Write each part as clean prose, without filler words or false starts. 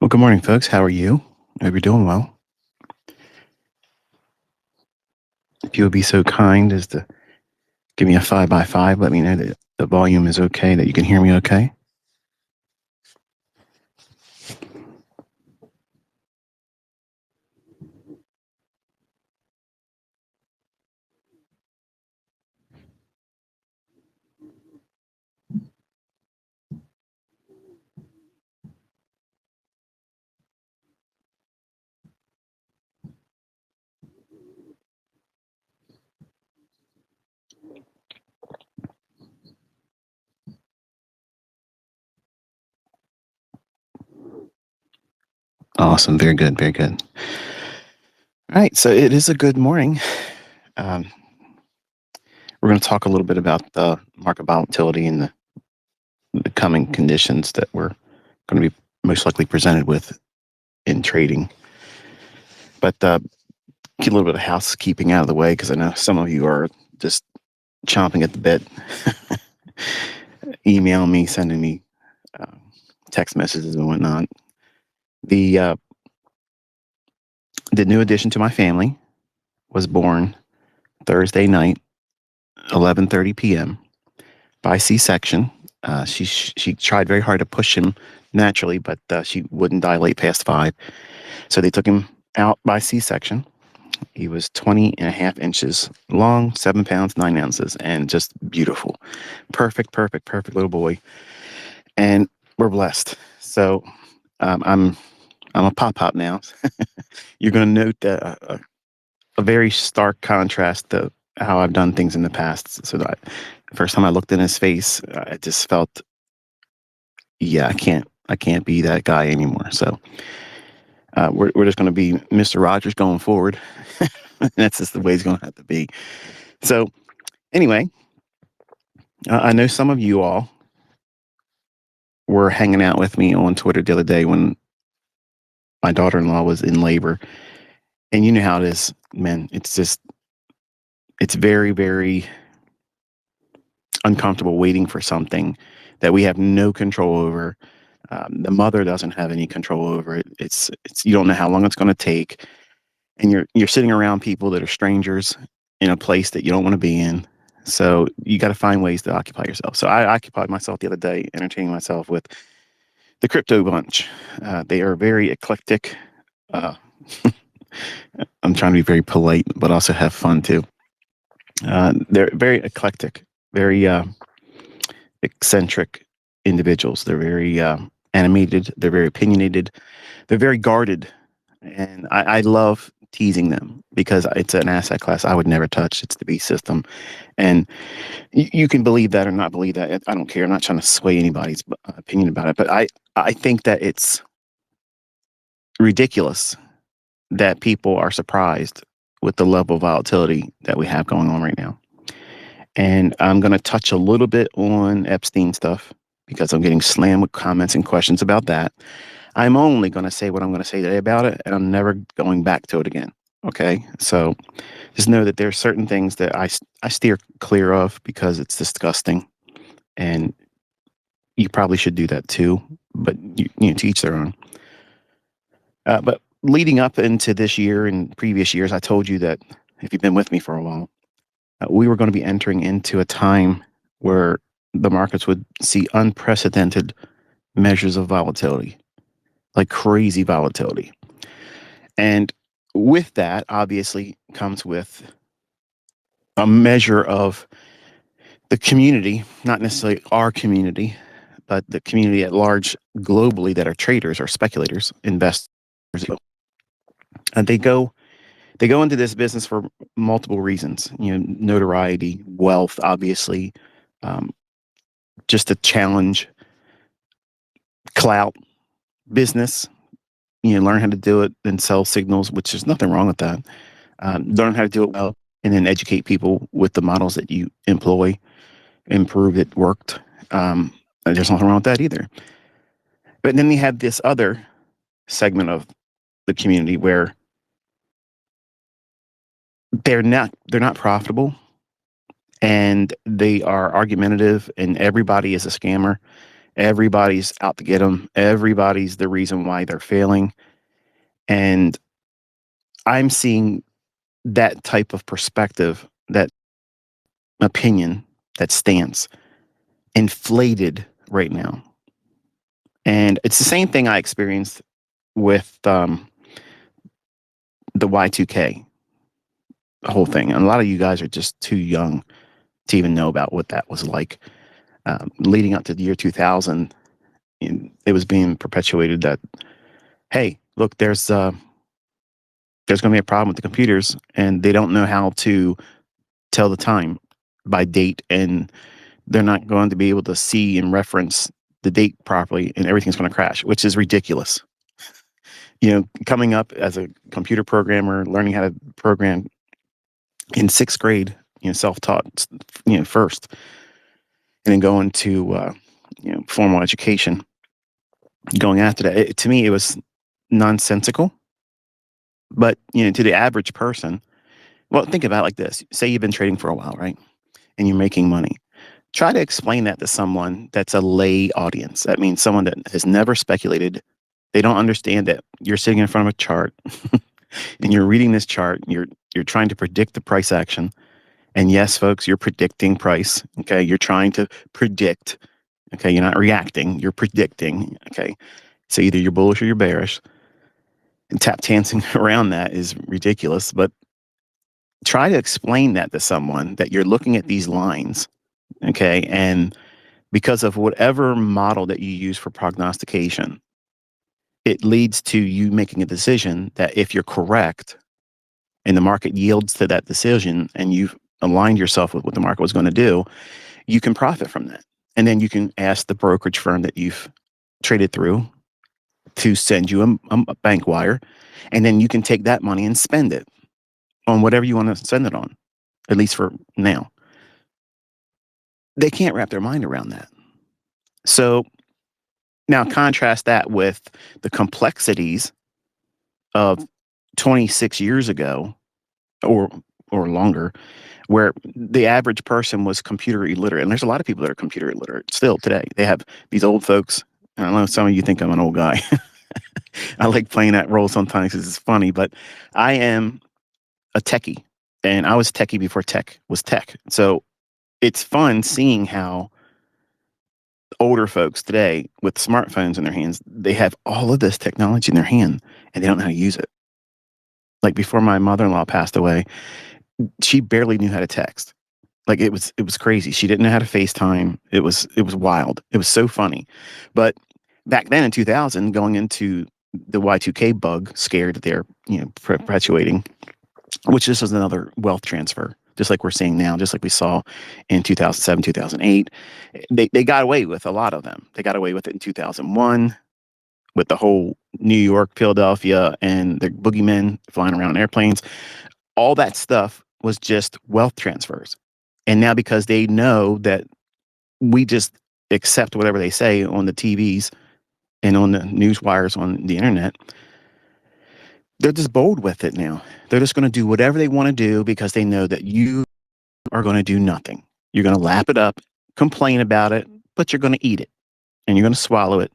Well, good morning, folks. How are you? I hope you're doing well. If you would be so kind as to give me a 5x5, let me know that the volume is okay, that you can hear me okay. Awesome. Very good. Very good. All right. So it is a good morning. Um, we're going to talk a little bit about the market volatility and the coming conditions that we're going to be most likely presented with in trading. But get a little bit of housekeeping out of the way because I know some of you are just chomping at the bit, emailing me, sending me text messages and whatnot. The new addition to my family was born Thursday night, 11:30 p.m. by C-section. She tried very hard to push him naturally, but she wouldn't dilate past 5. So they took him out by C-section. He was 20.5 inches long, 7 pounds, 9 ounces, and just beautiful. Perfect little boy. And we're blessed. So I'm a pop now. You're going to note that a very stark contrast to how I've done things in the past. So that the first time I looked in his face, I just felt, yeah, I can't be that guy anymore. So we're just going to be Mr. Rogers going forward. That's just the way it's going to have to be. So anyway, I know some of you all were hanging out with me on Twitter the other day when my daughter-in-law was in labor. And you know how it is, man. It's very, very uncomfortable waiting for something that we have no control over. The mother doesn't have any control over it. It's you don't know how long it's going to take, and you're sitting around people that are strangers in a place that you don't want to be in. So you got to find ways to occupy yourself. So I occupied myself the other day, entertaining myself with the crypto bunch. They are very eclectic. Uh, I'm trying to be very polite, but also have fun too. They're very eclectic, very eccentric individuals. They're very animated. They're very opinionated. They're very guarded. And I love teasing them because it's an asset class I would never touch. It's the B system. And you can believe that or not believe that. I don't care. I'm not trying to sway anybody's opinion about it. But I think that it's ridiculous that people are surprised with the level of volatility that we have going on right now. And I'm going to touch a little bit on Epstein stuff because I'm getting slammed with comments and questions about that. I'm only going to say what I'm going to say today about it, and I'm never going back to it again. Okay? So just know that there's certain things that I steer clear of because it's disgusting. And you probably should do that too, but you know, to each their own. But leading up into this year and previous years, I told you that if you've been with me for a while, we were going to be entering into a time where the markets would see unprecedented measures of volatility, like crazy volatility. And with that, obviously, comes with a measure of the community, not necessarily our community, but the community at large globally that are traders or speculators, investors. And they go into this business for multiple reasons. You know, notoriety, wealth, obviously, just to challenge, clout, business. You know, learn how to do it and sell signals, which there's nothing wrong with that. Learn how to do it well, and then educate people with the models that you employ, and prove it worked. There's nothing wrong with that either. But then they have this other segment of the community where they're not profitable, and they are argumentative, and everybody is a scammer, Everybody's out to get them. Everybody's the reason why they're failing. And I'm seeing that type of perspective, that opinion, that stance inflated right now. And it's the same thing I experienced with the Y2K whole thing. And a lot of you guys are just too young to even know about what that was like. Leading up to the year 2000, it was being perpetuated that, hey, look, there's going to be a problem with the computers, and they don't know how to tell the time by date, and they're not going to be able to see and reference the date properly, and everything's going to crash, which is ridiculous. Coming up as a computer programmer, learning how to program in sixth grade, self-taught, first, and then going to, formal education, going after that. To me, it was nonsensical. But, to the average person, well, think about it like this. Say you've been trading for a while, right? And you're making money. Try to explain that to someone that's a lay audience. That means someone that has never speculated. They don't understand that you're sitting in front of a chart and you're reading this chart. You're trying to predict the price action. And yes, folks, you're predicting price. Okay. You're trying to predict. Okay. You're not reacting. You're predicting. Okay. So either you're bullish or you're bearish. And tap dancing around that is ridiculous. But try to explain that to someone, that you're looking at these lines. Okay. And because of whatever model that you use for prognostication, it leads to you making a decision that if you're correct and the market yields to that decision and you've aligned yourself with what the market was going to do, you can profit from that. And then you can ask the brokerage firm that you've traded through to send you a bank wire. And then you can take that money and spend it on whatever you want to spend it on, at least for now. They can't wrap their mind around that. So now contrast that with the complexities of 26 years ago or longer, where the average person was computer illiterate. And there's a lot of people that are computer illiterate still today. They have these old folks. I don't know, some of you think I'm an old guy. I like playing that role sometimes because it's funny, but I am a techie, and I was techie before tech was tech. So it's fun seeing how older folks today with smartphones in their hands, they have all of this technology in their hand and they don't know how to use it. Like before my mother-in-law passed away, she barely knew how to text. Like it was crazy. She didn't know how to FaceTime. It was wild. It was so funny. But back then in 2000, going into the Y2K bug scare that they're perpetuating, which this was another wealth transfer, just like we're seeing now, just like we saw in 2007, 2008. They got away with a lot of them. They got away with it in 2001 with the whole New York, Philadelphia, and the boogeymen flying around in airplanes. All that stuff was just wealth transfers. And now because they know that we just accept whatever they say on the TVs and on the news wires on the internet, they're just bold with it now. They're just going to do whatever they want to do because they know that you are going to do nothing. You're going to lap it up, complain about it, but you're going to eat it and you're going to swallow it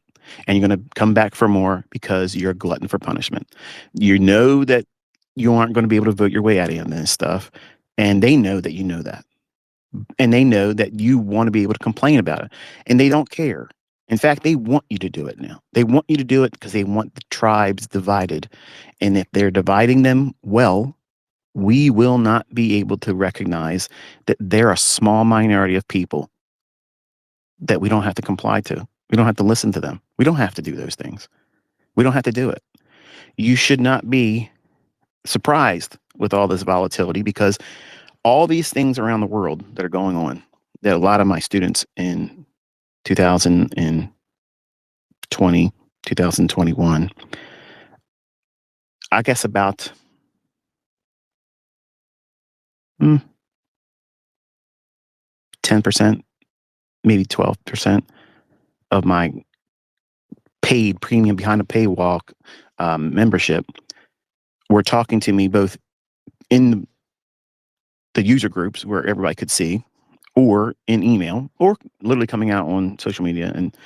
and you're going to come back for more because you're a glutton for punishment. You know that you aren't going to be able to vote your way out of this stuff. And they know that you know that. And they know that you want to be able to complain about it. And they don't care. In fact, they want you to do it now. They want you to do it because they want the tribes divided. And if they're dividing them well, we will not be able to recognize that they're a small minority of people that we don't have to comply to. We don't have to listen to them. We don't have to do those things. We don't have to do it. You should not be surprised with all this volatility because all these things around the world that are going on, that a lot of my students in 2020, 2021, I guess about 10%, maybe 12% of my paid premium behind the paywall membership were talking to me both in the user groups where everybody could see, or in email, or literally coming out on social media and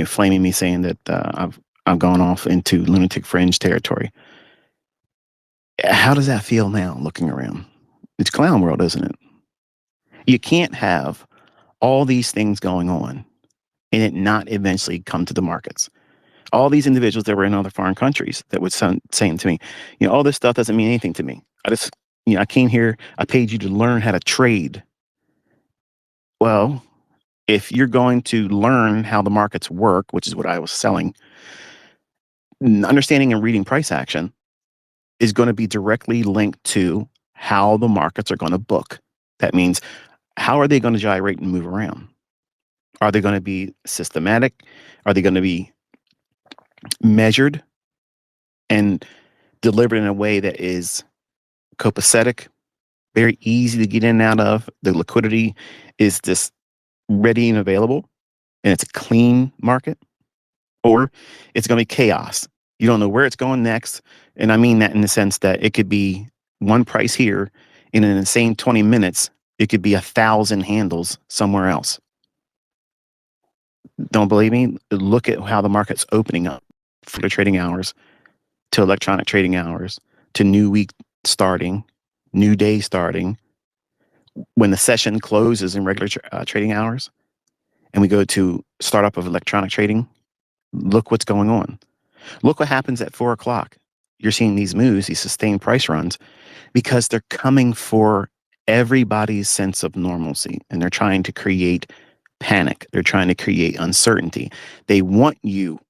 flaming me saying that I've gone off into lunatic fringe territory. How does that feel now looking around? It's clown world, isn't it? You can't have all these things going on and it not eventually come to the markets. All these individuals that were in other foreign countries that would saying to me, all this stuff doesn't mean anything to me. I came here, I paid you to learn how to trade. Well, if you're going to learn how the markets work, which is what I was selling, understanding and reading price action is going to be directly linked to how the markets are going to book. That means, how are they going to gyrate and move around? Are they going to be systematic? Are they going to be measured and delivered in a way that is copacetic, very easy to get in and out of? The liquidity is just ready and available, and it's a clean market? Or it's going to be chaos. You don't know where it's going next. And I mean that in the sense that it could be one price here, and in the same 20 minutes, it could be 1,000 handles somewhere else. Don't believe me? Look at how the market's opening up for the trading hours to electronic trading hours to new week starting, new day starting. When the session closes in regular trading hours and we go to startup of electronic trading, look what's going on. Look what happens at 4 o'clock. You're seeing these moves, these sustained price runs, because they're coming for everybody's sense of normalcy, and they're trying to create panic. They're trying to create uncertainty. They want you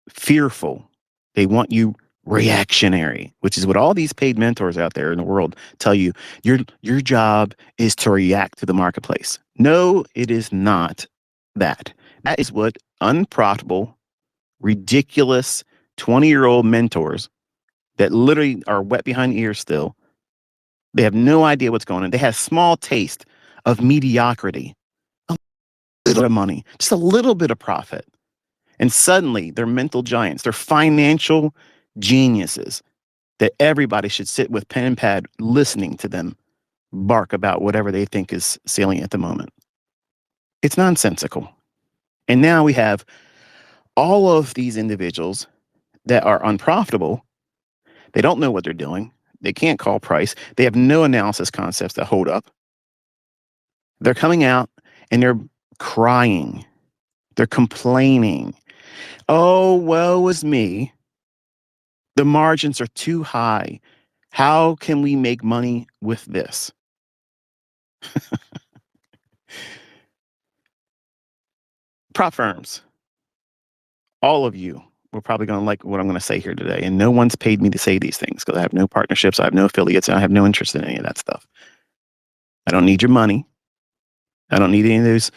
fearful. They want you reactionary, which is what all these paid mentors out there in the world tell you. Your job is to react to the marketplace. No, it is not that. That is what unprofitable, ridiculous 20-year-old mentors that literally are wet behind the ears still. They have no idea what's going on. They have small taste of mediocrity, a little bit of money, just a little bit of profit. And suddenly they're mental giants. They're financial geniuses that everybody should sit with pen and pad listening to them bark about whatever they think is salient at the moment. It's nonsensical. And now we have all of these individuals that are unprofitable. They don't know what they're doing. They can't call price. They have no analysis concepts that hold up. They're coming out and they're crying. They're complaining. Oh, woe is me. The margins are too high. How can we make money with this? Prop firms, all of you are probably going to like what I'm going to say here today. And no one's paid me to say these things because I have no partnerships. I have no affiliates. And I have no interest in any of that stuff. I don't need your money. I don't need any of those,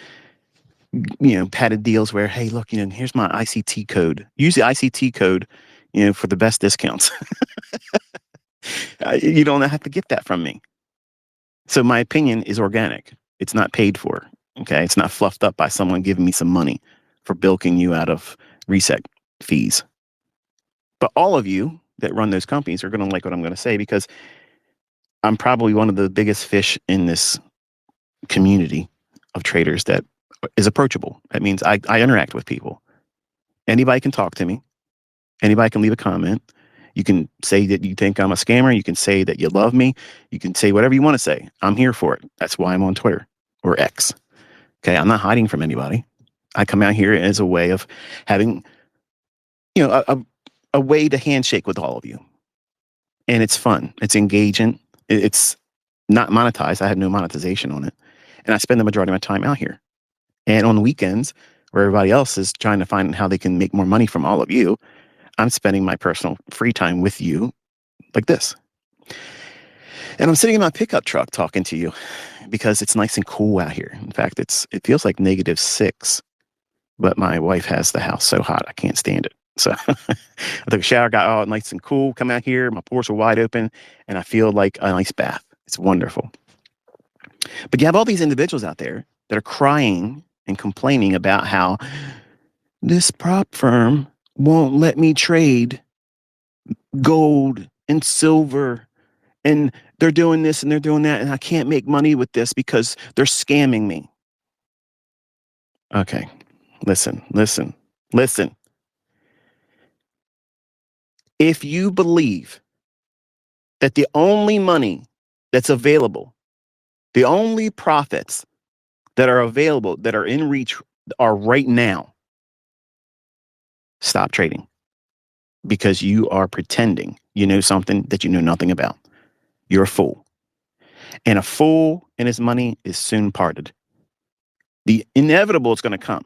padded deals where, hey, look, here's my ICT code. Use the ICT code, for the best discounts. You don't have to get that from me. So my opinion is organic. It's not paid for. Okay. It's not fluffed up by someone giving me some money for bilking you out of reset fees. But all of you that run those companies are going to like what I'm going to say, because I'm probably one of the biggest fish in this community of traders that is approachable. That means I interact with people. Anybody can talk to me. Anybody can leave a comment. You can say that you think I'm a scammer. You can say that you love me. You can say whatever you want to say. I'm here for it. That's why I'm on Twitter or X. Okay, I'm not hiding from anybody. I come out here as a way of having, a way to handshake with all of you. And it's fun. It's engaging. It's not monetized. I have no monetization on it. And I spend the majority of my time out here. And on the weekends, where everybody else is trying to find how they can make more money from all of you, I'm spending my personal free time with you like this. And I'm sitting in my pickup truck talking to you because it's nice and cool out here. In fact, it feels like -6, but my wife has the house so hot I can't stand it. So I took a shower, got all nice and cool, come out here, my pores are wide open, and I feel like a nice bath. It's wonderful. But you have all these individuals out there that are crying and complaining about how this prop firm won't let me trade gold and silver, and they're doing this and they're doing that, and I can't make money with this because they're scamming me. Okay, listen. Listen, if you believe that the only money that's available, the only profits that are available, that are in reach, are right now, stop trading, because you are pretending you know something that you know nothing about. You're a fool. And a fool and his money is soon parted. The inevitable is going to come.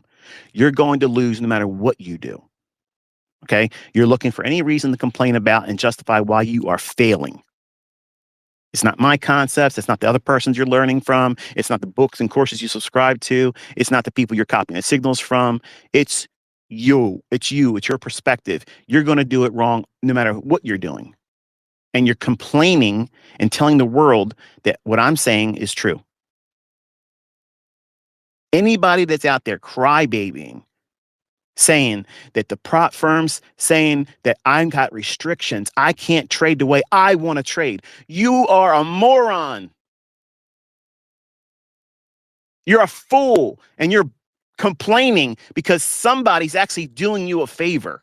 You're going to lose no matter what you do. Okay? You're looking for any reason to complain about and justify why you are failing. It's not my concepts. It's not the other persons you're learning from. It's not the books and courses you subscribe to. It's not the people you're copying the signals from. It's you. It's you. It's your perspective. You're going to do it wrong no matter what you're doing. And you're complaining and telling the world that what I'm saying is true. Anybody that's out there crybabying, saying that the prop firms saying that I've got restrictions, I can't trade the way I want to trade, you are a moron. You're a fool, and you're complaining because somebody's actually doing you a favor.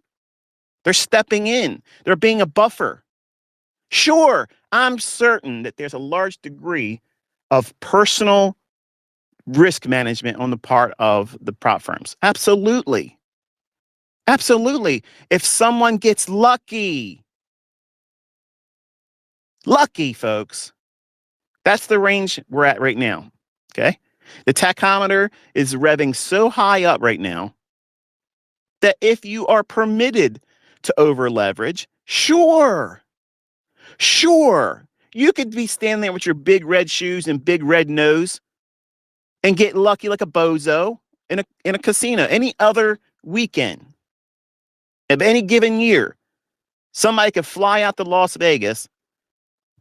They're stepping in. They're being a buffer. Sure, I'm certain that there's a large degree of personal risk management on the part of the prop firms. Absolutely. Absolutely. If someone gets lucky, folks, that's the range we're at right now. Okay. The tachometer is revving so high up right now that if you are permitted to over leverage, sure, you could be standing there with your big red shoes and big red nose and get lucky like a bozo in a casino any other weekend of any given year. Somebody could fly out to Las Vegas,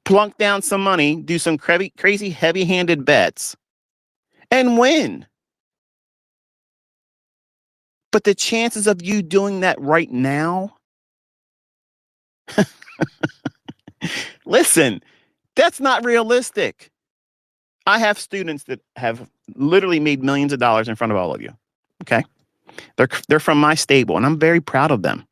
plunk down some money, do some crazy heavy-handed bets, and win. But the chances of you doing that right now, listen, that's not realistic. I have students that have literally made millions of dollars in front of all of you. Okay. They're from my stable, and I'm very proud of them.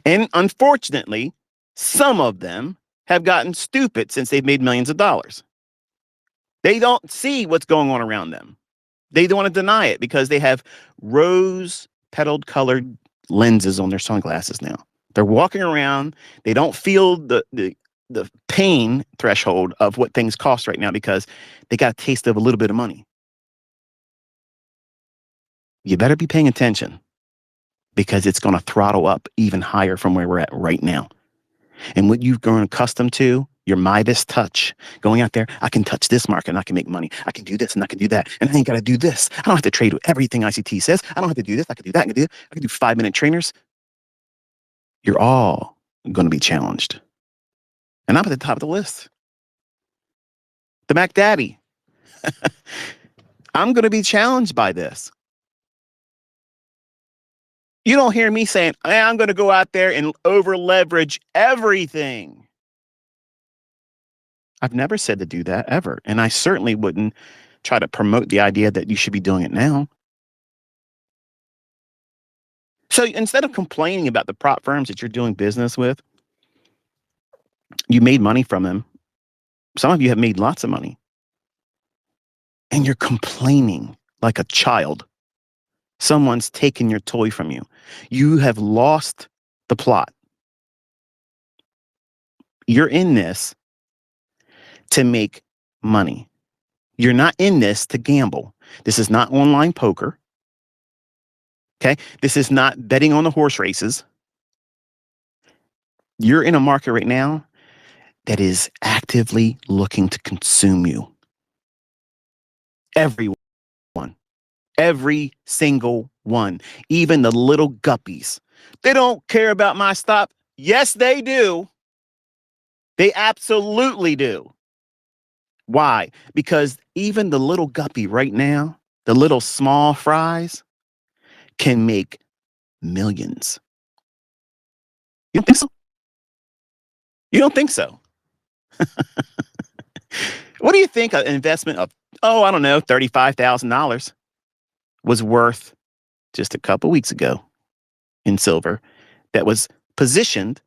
And unfortunately, some of them have gotten stupid since they've made millions of dollars. They don't see what's going on around them. They don't want to deny it because they have rose petaled colored lenses on their sunglasses now. They're walking around. They don't feel the pain threshold of what things cost right now because they got a taste of a little bit of money. You better be paying attention because it's going to throttle up even higher from where we're at right now. And what you've grown accustomed to, your Midas touch, going out there, I can touch this market and I can make money. I can do this and I can do that. And I ain't got to do this. I don't have to trade with everything ICT says. I don't have to do this. I can do that. I can do that. I can do 5-minute trainers. You're all going to be challenged. And I'm at the top of the list. The Mac Daddy. I'm going to be challenged by this. You don't hear me saying, hey, I'm going to go out there and over leverage everything. I've never said to do that ever. And I certainly wouldn't try to promote the idea that you should be doing it now. So instead of complaining about the prop firms that you're doing business with, you made money from them. Some of you have made lots of money. And you're complaining like a child. Someone's taken your toy from you. You have lost the plot. You're in this to make money. You're not in this to gamble. This is not online poker. Okay? This is not betting on the horse races. You're in a market right now that is actively looking to consume you. Everyone. Every single one. Even the little guppies. They don't care about my stop. Yes, they do. They absolutely do. Why? Because even the little guppy right now, the little small fries, can make millions. You don't think so? You don't think so? What do you think an investment of, I don't know, $35,000 was worth just a couple weeks ago? in silver that was positioned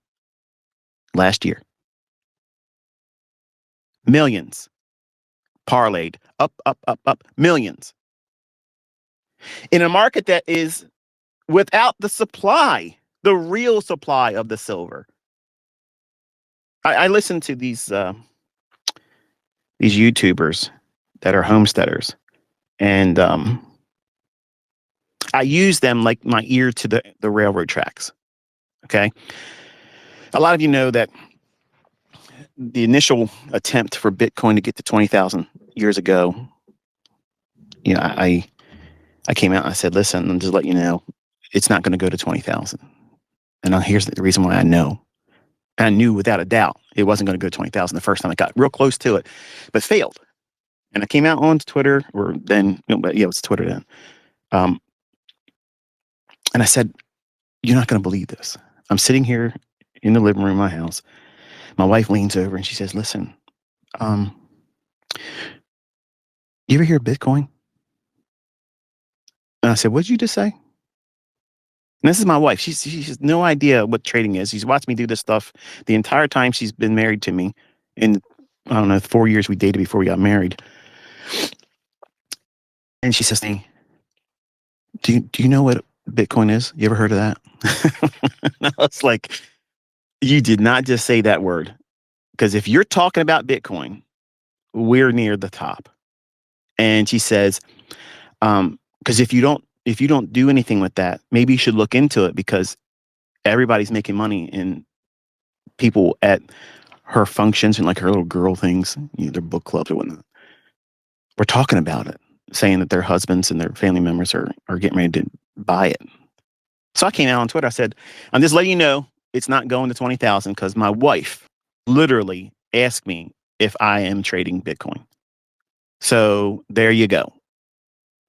last year. Millions parlayed up, up, up, up, millions. In a market that is without the supply, the real supply of the silver. I listen to these YouTubers that are homesteaders, and I use them like my ear to the railroad tracks. Okay. A lot of you know that the initial attempt for Bitcoin to get to 20,000 years ago, I came out and I said, listen, I'm just let you know, it's not going to go to 20,000. And here's the reason why I know. And I knew without a doubt it wasn't going to go to 20,000 the first time. I got real close to it, but failed. And I came out on Twitter, or then, but yeah, it was Twitter then. And I said, you're not going to believe this. I'm sitting here in the living room of my house. My wife leans over and she says, listen, you ever hear of Bitcoin? And I said, what did you just say? And this is my wife. She has no idea what trading is. She's watched me do this stuff the entire time she's been married to me. In, I don't know, 4 years we dated before we got married. And she says to me, do you know what Bitcoin is? You ever heard of that? I was like, you did not just say that word. Because if you're talking about Bitcoin, we're near the top. And she says, because if you don't do anything with that, maybe you should look into it, because everybody's making money, and people at her functions and like her little girl things, their book clubs or whatnot, we're talking about it, saying that their husbands and their family members are getting ready to buy it. So I came out on Twitter. I said, I'm just letting you know it's not going to 20,000 because my wife literally asked me if I am trading Bitcoin. So there you go.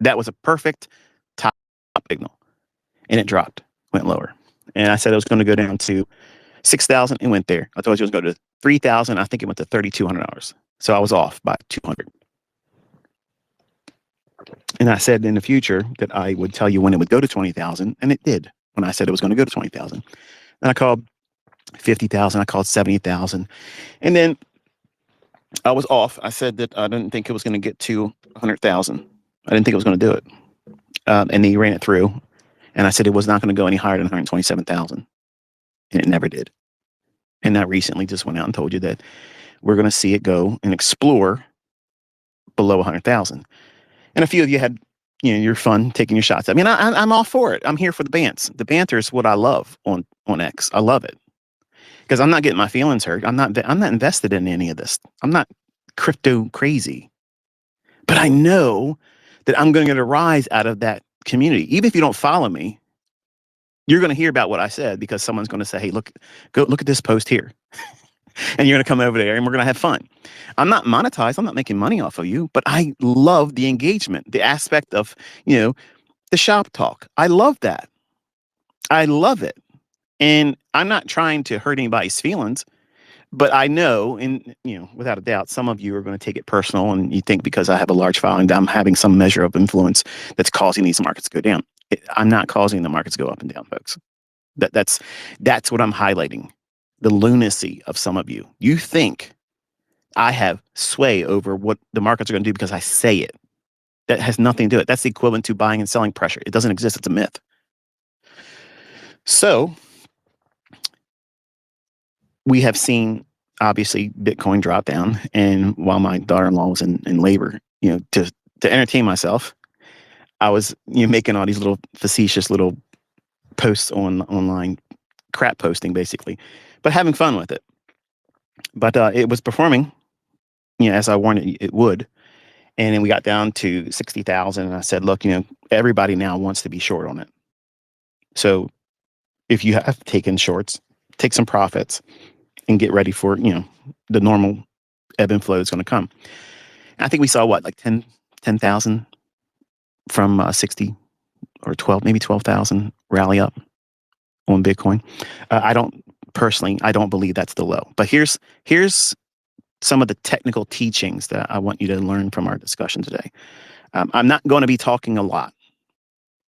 That was a perfect top signal. And it dropped, went lower. And I said it was going to go down to 6,000. It went there. I told you it was going to go to 3,000. I think it went to $3,200. So I was off by 200. And I said in the future that I would tell you when it would go to 20,000. And it did when I said it was going to go to 20,000. And I called 50,000. I called 70,000. And then I was off. I said that I didn't think it was going to get to 100,000. I didn't think it was going to do it. And he ran it through. And I said it was not going to go any higher than 127,000. And it never did. And I recently just went out and told you that we're going to see it go and explore below 100,000. And a few of you had, your fun taking your shots. I mean, I'm all for it. I'm here for the bants. The banter is what I love on X. I love it because I'm not getting my feelings hurt. I'm not invested in any of this. I'm not crypto crazy, but I know that I'm going to get a rise out of that community. Even if you don't follow me, you're going to hear about what I said because someone's going to say, hey, look at this post here. And you're going to come over there and we're going to have fun. I'm not monetized. I'm not making money off of you, but I love the engagement, the aspect of, the shop talk. I love that. I love it. And I'm not trying to hurt anybody's feelings, but I know, and, without a doubt, some of you are going to take it personal and you think because I have a large following that I'm having some measure of influence that's causing these markets to go down. I'm not causing the markets to go up and down, folks. That's what I'm highlighting. The lunacy of some of you. You think I have sway over what the markets are going to do because I say it. That has nothing to do with it. That's the equivalent to buying and selling pressure. It doesn't exist. It's a myth. So we have seen, obviously, Bitcoin drop down. And while my daughter-in-law was in labor, to entertain myself, I was making all these little facetious little posts online, crap posting basically, but having fun with it. But it was performing, as I warned it would. And then we got down to 60,000. And I said, look, everybody now wants to be short on it. So if you have taken shorts, take some profits and get ready for, the normal ebb and flow is going to come. And I think we saw like 10,000 from 60 or 12, maybe 12,000 rally up on Bitcoin. I don't believe that's the low. But here's some of the technical teachings that I want you to learn from our discussion today. I'm not going to be talking a lot.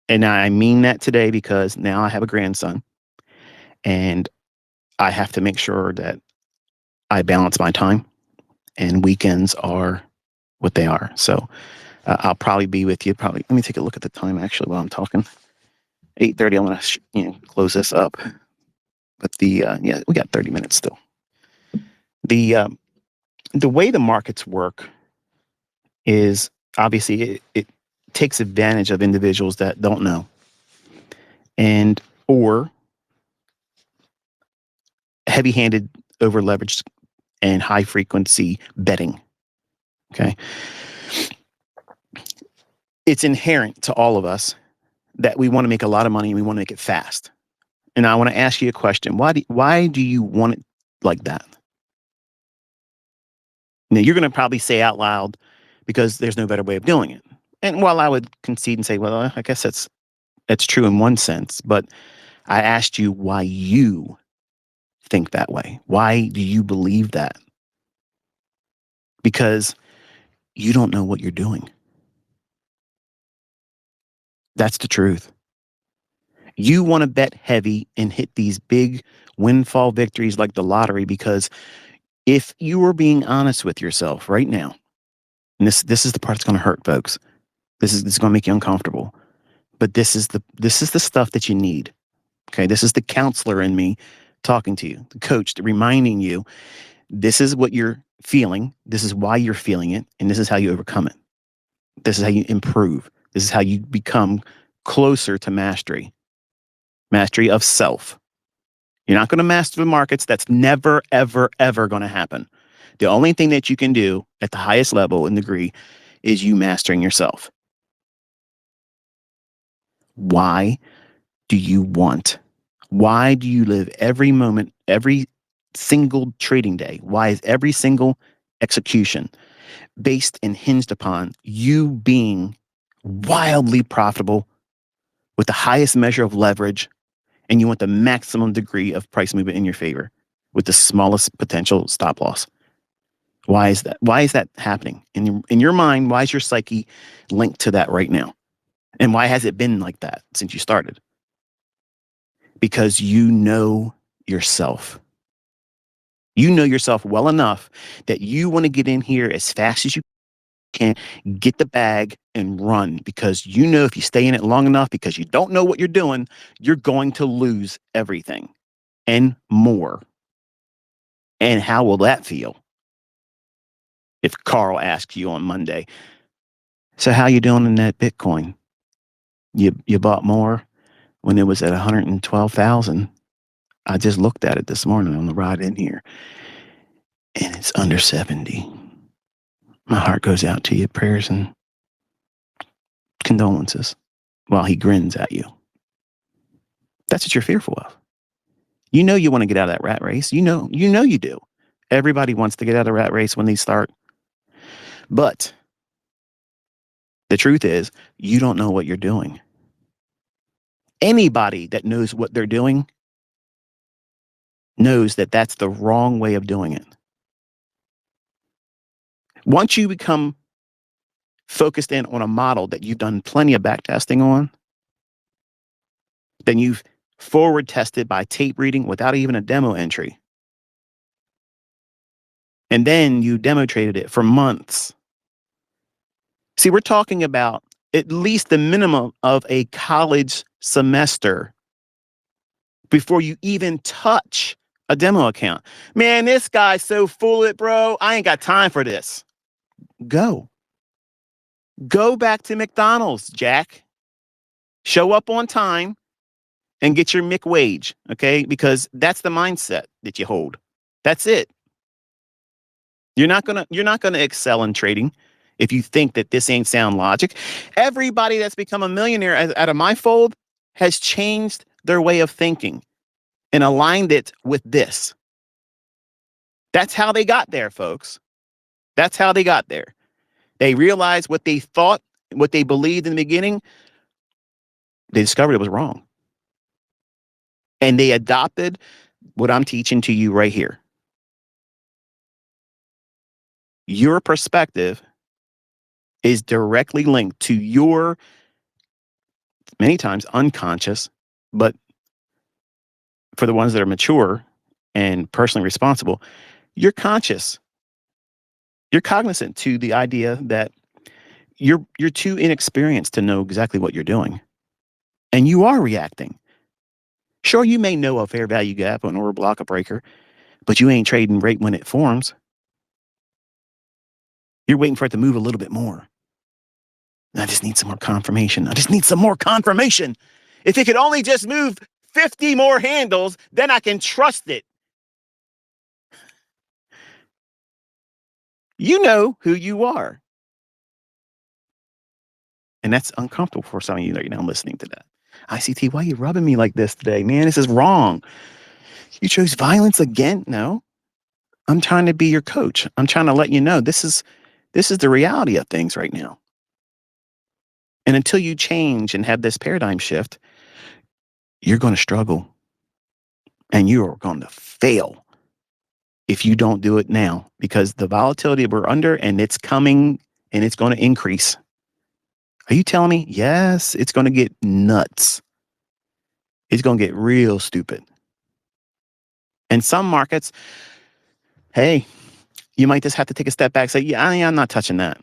And I mean that today because now I have a grandson and I have to make sure that I balance my time, and weekends are what they are. So I'll probably be with you. Probably. Let me take a look at the time actually while I'm talking. 8:30. I'm going to close this up. But yeah, we got 30 minutes still. The way the markets work is obviously it takes advantage of individuals that don't know, and or heavy-handed, over-leveraged, and high-frequency betting. Okay, it's inherent to all of us that we want to make a lot of money and we want to make it fast. And I want to ask you a question: why do you want it like that? Now you're going to probably say out loud, because there's no better way of doing it. And while I would concede and say, well, I guess that's true in one sense, but I asked you why you think that way. Why do you believe that? Because you don't know what you're doing. That's the truth. You want to bet heavy and hit these big windfall victories like the lottery, because if you were being honest with yourself right now, and this is the part that's going to hurt, folks. This is going to make you uncomfortable. But this is the stuff that you need. Okay, this is the counselor in me talking to you, the coach, reminding you this is what you're feeling, this is why you're feeling it, and this is how you overcome it. This is how you improve. This is how you become closer to mastery of self. You're not going to master the markets. That's never, ever, ever going to happen. The only thing that you can do at the highest level and degree is you mastering yourself. Why do you want? Why do you live every moment, every single trading day? Why is every single execution based and hinged upon you being wildly profitable with the highest measure of leverage, and you want the maximum degree of price movement in your favor with the smallest potential stop loss? Why is that? Why is that happening in your mind? Why is your psyche linked to that right now? And why has it been like that since you started? Because you know yourself. You know yourself well enough that you want to get in here as fast as you can, get the bag and run, because you know if you stay in it long enough, because you don't know what you're doing, you're going to lose everything and more. And how will that feel if Carl asks you on Monday, so how you doing in that Bitcoin? You bought more when it was at 112,000. I just looked at it this morning on the ride in here, and it's under 70. My heart goes out to you. Prayers and condolences, while he grins at you. That's what you're fearful of. You know you want to get out of that rat race. You know you do. Everybody wants to get out of the rat race when they start. But the truth is, you don't know what you're doing. Anybody that knows what they're doing knows that that's the wrong way of doing it. Once you become focused in on a model that you've done plenty of back testing on, then you've forward tested by tape reading without even a demo entry. And then you demo traded it for months. See, we're talking about at least the minimum of a college semester before you even touch a demo account. Man, this guy's so full of it, bro. I ain't got time for this. Go back to McDonald's, Jack. Show up on time and get your McWage, okay? Because that's the mindset that you hold. That's it. You're not gonna excel in trading if you think that this ain't sound logic. Everybody that's become a millionaire out of my fold has changed their way of thinking and aligned it with this. That's how they got there, folks. That's how they got there. They realized what they thought, what they believed in the beginning, they discovered it was wrong. And they adopted what I'm teaching to you right here. Your perspective is directly linked to your many times unconscious, but for the ones that are mature and personally responsible, you're conscious. You're cognizant to the idea that you're too inexperienced to know exactly what you're doing. And you are reacting. Sure, you may know a fair value gap or a block breaker, but you ain't trading right when it forms. You're waiting for it to move a little bit more. I just need some more confirmation. I just need some more confirmation. If it could only just move 50 more handles, then I can trust it. You know who you are. And that's uncomfortable for some of you right now listening to that. ICT, why are you rubbing me like this today? Man, this is wrong. You chose violence again? No. I'm trying to be your coach. I'm trying to let you know this is the reality of things right now. And until you change and have this paradigm shift, you're going to struggle. And you are going to fail if you don't do it now, because the volatility we're under, and it's coming, and it's going to increase. Are you telling me? Yes, it's going to get nuts. It's going to get real stupid. And some markets, hey, you might just have to take a step back and say, yeah, I'm not touching that.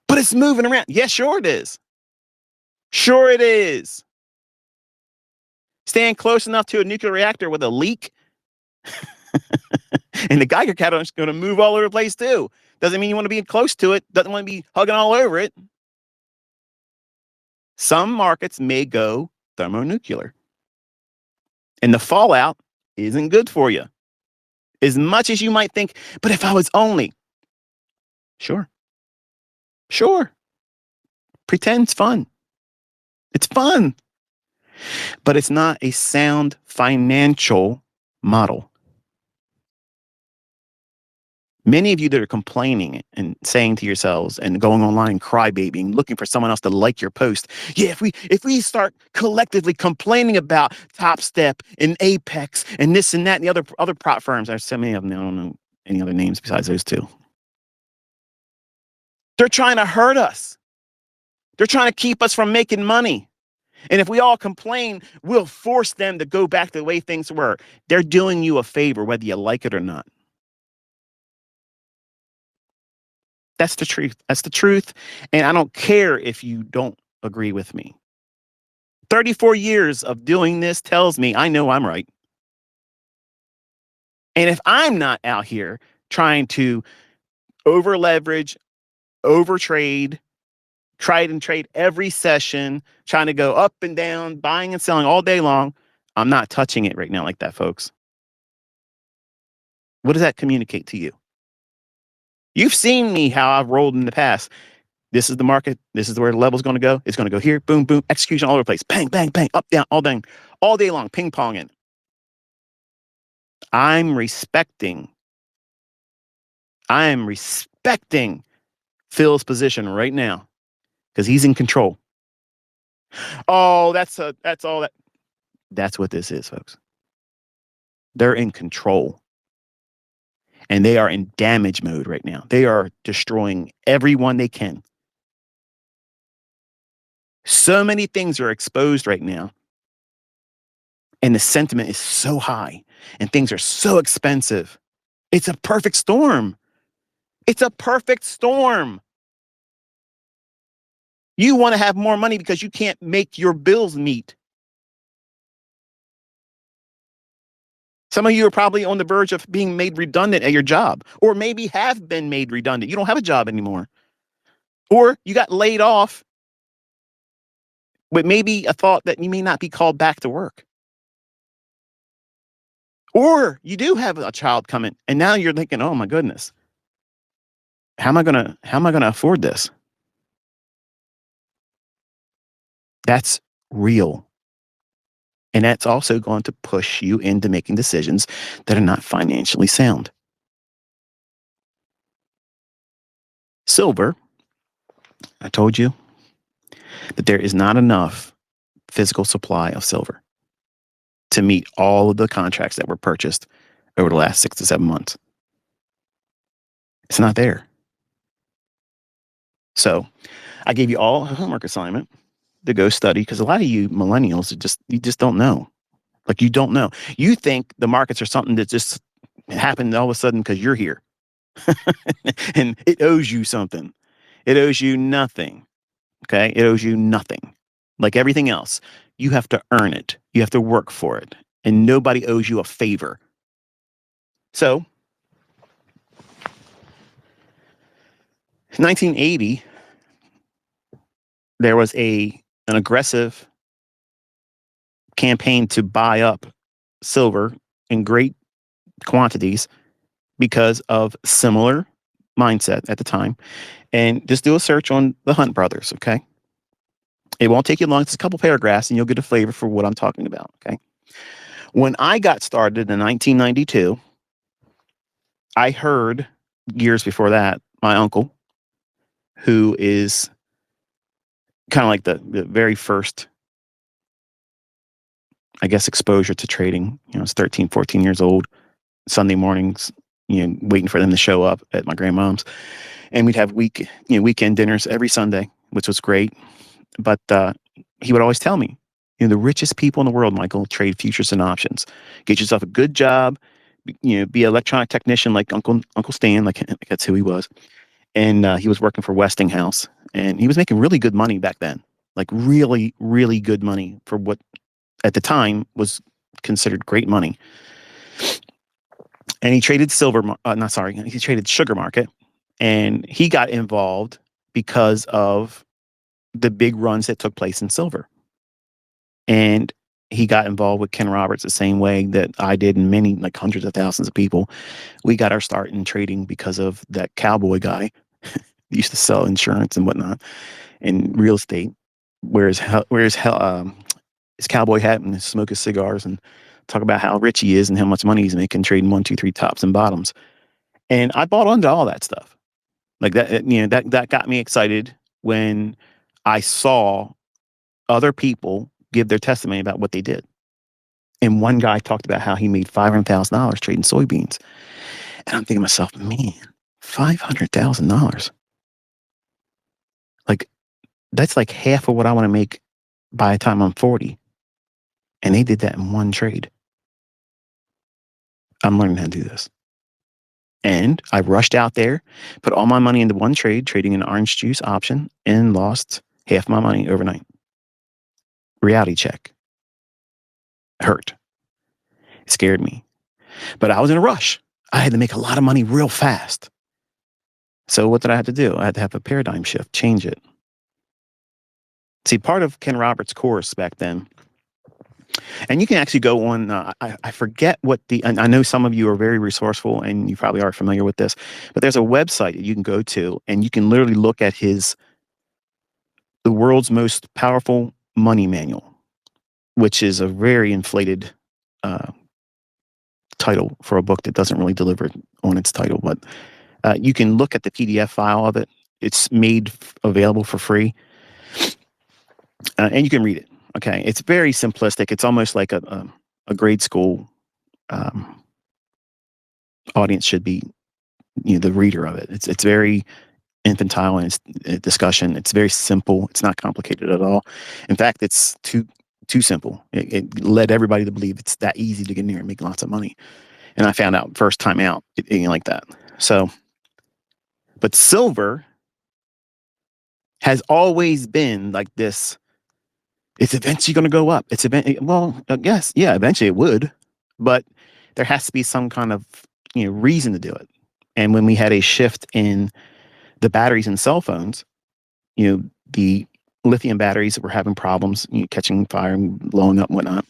But it's moving around. Yeah, sure it is. Sure it is. Stand close enough to a nuclear reactor with a leak, and the Geiger counter is going to move all over the place too. Doesn't mean you want to be close to it. Doesn't want to be hugging all over it. Some markets may go thermonuclear. And the fallout isn't good for you. As much as you might think, but if I was only. Sure. Pretend's fun. It's fun. But it's not a sound financial model. Many of you that are complaining and saying to yourselves and going online crybabying, looking for someone else to like your post. Yeah, if we start collectively complaining about Top Step and Apex and this and that and the other prop firms, there's so many of them, I don't know any other names besides those two. They're trying to hurt us. They're trying to keep us from making money. And if we all complain, we'll force them to go back to the way things were. They're doing you a favor, whether you like it or not. That's the truth. That's the truth. And I don't care if you don't agree with me. 34 years of doing this tells me I know I'm right. And if I'm not out here trying to over leverage, over trade, try and trade every session, trying to go up and down, buying and selling all day long, I'm not touching it right now like that, folks. What does that communicate to you? You've seen me how I've rolled in the past. This is the market. This is where the level's going to go. It's going to go here. Boom, boom. Execution all over the place. Bang, bang, bang. Up, down, all day long. Ping ponging. I'm respecting Phil's position right now because he's in control. Oh, that's all that. That's what this is, folks. They're in control. And they are in damage mode right now. They are destroying everyone they can. So many things are exposed right now. And the sentiment is so high. And things are so expensive. It's a perfect storm. It's a perfect storm. You want to have more money because you can't make your bills meet. Some of you are probably on the verge of being made redundant at your job, or maybe have been made redundant. You don't have a job anymore. Or you got laid off with maybe a thought that you may not be called back to work. Or you do have a child coming and now you're thinking, oh my goodness, how am I gonna afford this? That's real. And that's also going to push you into making decisions that are not financially sound. Silver, I told you that there is not enough physical supply of silver to meet all of the contracts that were purchased over the last 6 to 7 months. It's not there. So I gave you all a homework assignment. to go study, because a lot of you millennials you just don't know. Like, you don't know. You think the markets are something that just happened all of a sudden because you're here. And it owes you something. It owes you nothing. Okay? It owes you nothing. Like everything else, you have to earn it. You have to work for it. And nobody owes you a favor. So, 1980, there was an aggressive campaign to buy up silver in great quantities because of similar mindset at the time. And just do a search on the Hunt brothers, okay? It won't take you long. It's a couple paragraphs and you'll get a flavor for what I'm talking about, okay? When I got started in 1992, I heard years before that, my uncle, who is kind of like the very first, I guess, exposure to trading. You know, it's 13, 14 years old, Sunday mornings, you know, waiting for them to show up at my grandmom's. And we'd have weekend dinners every Sunday, which was great. But he would always tell me, you know, the richest people in the world, Michael, trade futures and options. Get yourself a good job, you know, be an electronic technician like Uncle Stan, like that's who he was. And he was working for Westinghouse, and he was making really good money back then, like really, really good money for what at the time was considered great money. And he traded he traded sugar market, and he got involved because of the big runs that took place in silver. And he got involved with Ken Roberts the same way that I did, and many, like hundreds of thousands of people. We got our start in trading because of that cowboy guy. He used to sell insurance and whatnot and real estate, wears his cowboy hat and smoke his cigars and talk about how rich he is and how much money he's making trading 1, 2, 3 tops and bottoms. And I bought onto all that stuff. Like that, you know, that got me excited when I saw other people give their testimony about what they did. And one guy talked about how he made $500,000 trading soybeans. And I'm thinking to myself, man, $500,000. Like, that's like half of what I want to make by the time I'm 40. And they did that in one trade. I'm learning how to do this. And I rushed out there, put all my money into one trade, trading an orange juice option, and lost half my money overnight. Reality check. Hurt. It scared me. But I was in a rush. I had to make a lot of money real fast. So what did I have to do? I had to have a paradigm shift, change it. See, part of Ken Roberts' course back then, and you can actually go on, I forget what I know some of you are very resourceful and you probably are familiar with this, but there's a website that you can go to and you can literally look at the world's most powerful money manual, which is a very inflated title for a book that doesn't really deliver on its title. But you can look at the PDF file of it. It's made available for free. And you can read it. Okay, it's very simplistic. It's almost like a grade school audience should be, you know, the reader of it. It's very infantile in its discussion. It's very simple. It's not complicated at all. In fact, it's too simple. It led everybody to believe it's that easy to get in there and make lots of money. And I found out first time out it ain't like that. So, but silver has always been like this. It's eventually going to go up. Yes, yeah, eventually it would, but there has to be some kind of, you know, reason to do it. And when we had a shift in the batteries in cell phones, you know, the lithium batteries were having problems, you know, catching fire and blowing up and whatnot.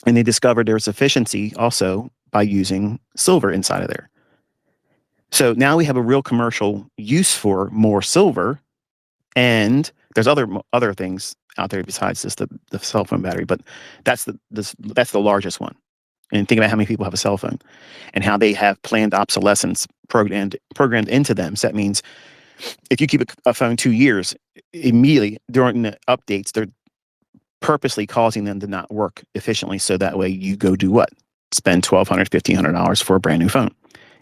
And they discovered there was efficiency also by using silver inside of there. So now we have a real commercial use for more silver, and there's other things out there besides just the cell phone battery, but that's the largest one. And think about how many people have a cell phone and how they have planned obsolescence programmed into them. So that means if you keep a phone 2 years, immediately during the updates, they're purposely causing them to not work efficiently. So that way you go do what? Spend $1,200, $1,500 for a brand new phone.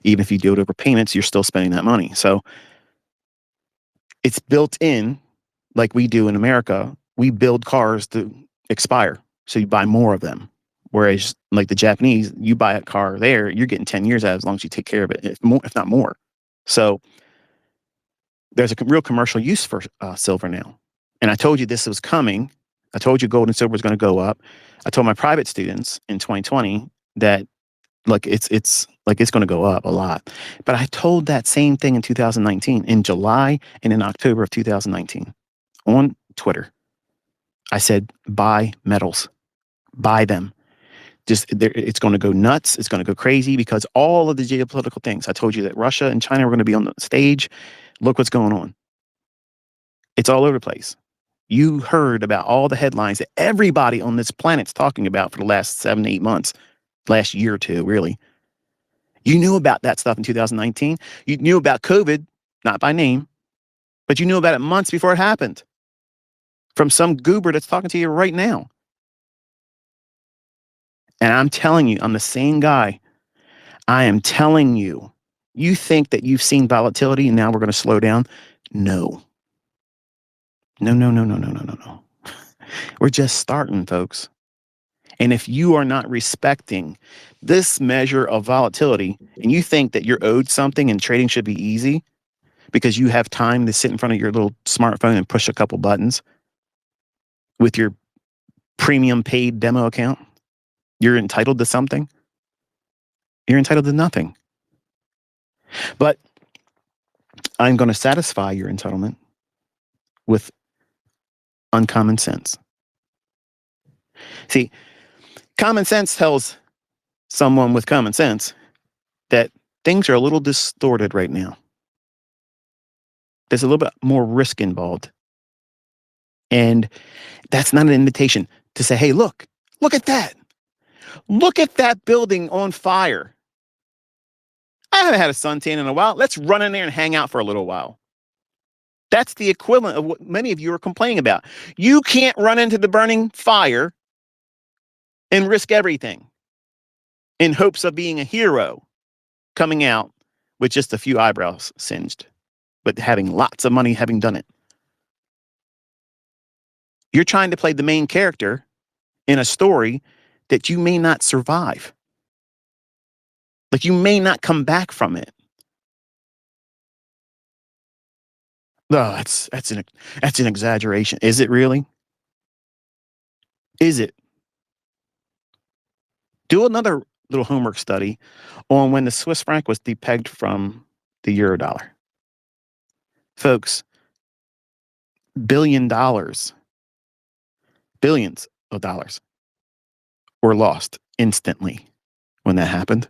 Even if you do it over payments, you're still spending that money. So it's built in, like we do in America, we build cars to expire. So you buy more of them. Whereas like the Japanese, you buy a car there, you're getting 10 years out as long as you take care of it, if not more. So there's a real commercial use for silver now. And I told you this was coming. I told you gold and silver was going to go up. I told my private students in 2020 that like it's going to go up a lot. But I told that same thing in 2019, in July and in October of 2019 on Twitter. I said, buy metals, buy them. It's going to go nuts. It's going to go crazy because all of the geopolitical things. I told you that Russia and China were going to be on the stage. Look what's going on. It's all over the place. You heard about all the headlines that everybody on this planet's talking about for the last 7 to 8 months, last year or two, really. You knew about that stuff in 2019. You knew about COVID, not by name, but you knew about it months before it happened from some goober that's talking to you right now. And I'm telling you, I'm the same guy. I am telling you, you think that you've seen volatility and now we're going to slow down? No. No. We're just starting, folks. And if you are not respecting this measure of volatility and you think that you're owed something and trading should be easy because you have time to sit in front of your little smartphone and push a couple buttons with your premium paid demo account, you're entitled to something. You're entitled to nothing. But I'm going to satisfy your entitlement with uncommon sense. See, common sense tells someone with common sense that things are a little distorted right now. There's a little bit more risk involved. And that's not an invitation to say, hey, look at that. Look at that building on fire. I haven't had a suntan in a while. Let's run in there and hang out for a little while. That's the equivalent of what many of you are complaining about. You can't run into the burning fire and risk everything in hopes of being a hero coming out with just a few eyebrows singed, but having lots of money having done it. You're trying to play the main character in a story that you may not survive. Like you may not come back from it. Oh, that's an exaggeration. Is it really? Is it? Do another little homework study on when the Swiss franc was depegged from the euro dollar. Folks, billions of dollars were lost instantly when that happened.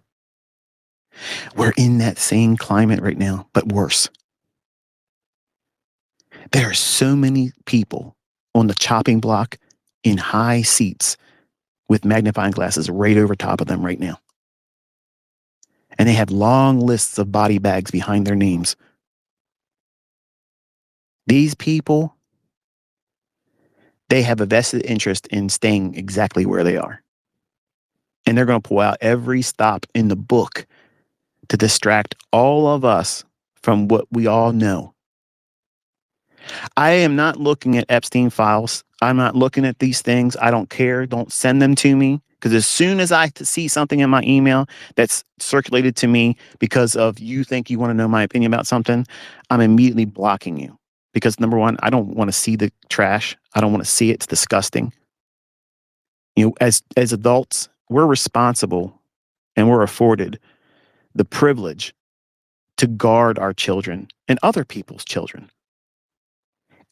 We're in that same climate right now, but worse. There are so many people on the chopping block in high seats with magnifying glasses right over top of them right now. And they have long lists of body bags behind their names. These people, they have a vested interest in staying exactly where they are. And they're going to pull out every stop in the book to distract all of us from what we all know. I am not looking at Epstein files. I'm not looking at these things. I don't care. Don't send them to me. Because as soon as I see something in my email that's circulated to me because of you think you want to know my opinion about something, I'm immediately blocking you. Because number one, I don't want to see the trash. I don't want to see it. It's disgusting. You know, as adults, we're responsible and we're afforded the privilege to guard our children and other people's children.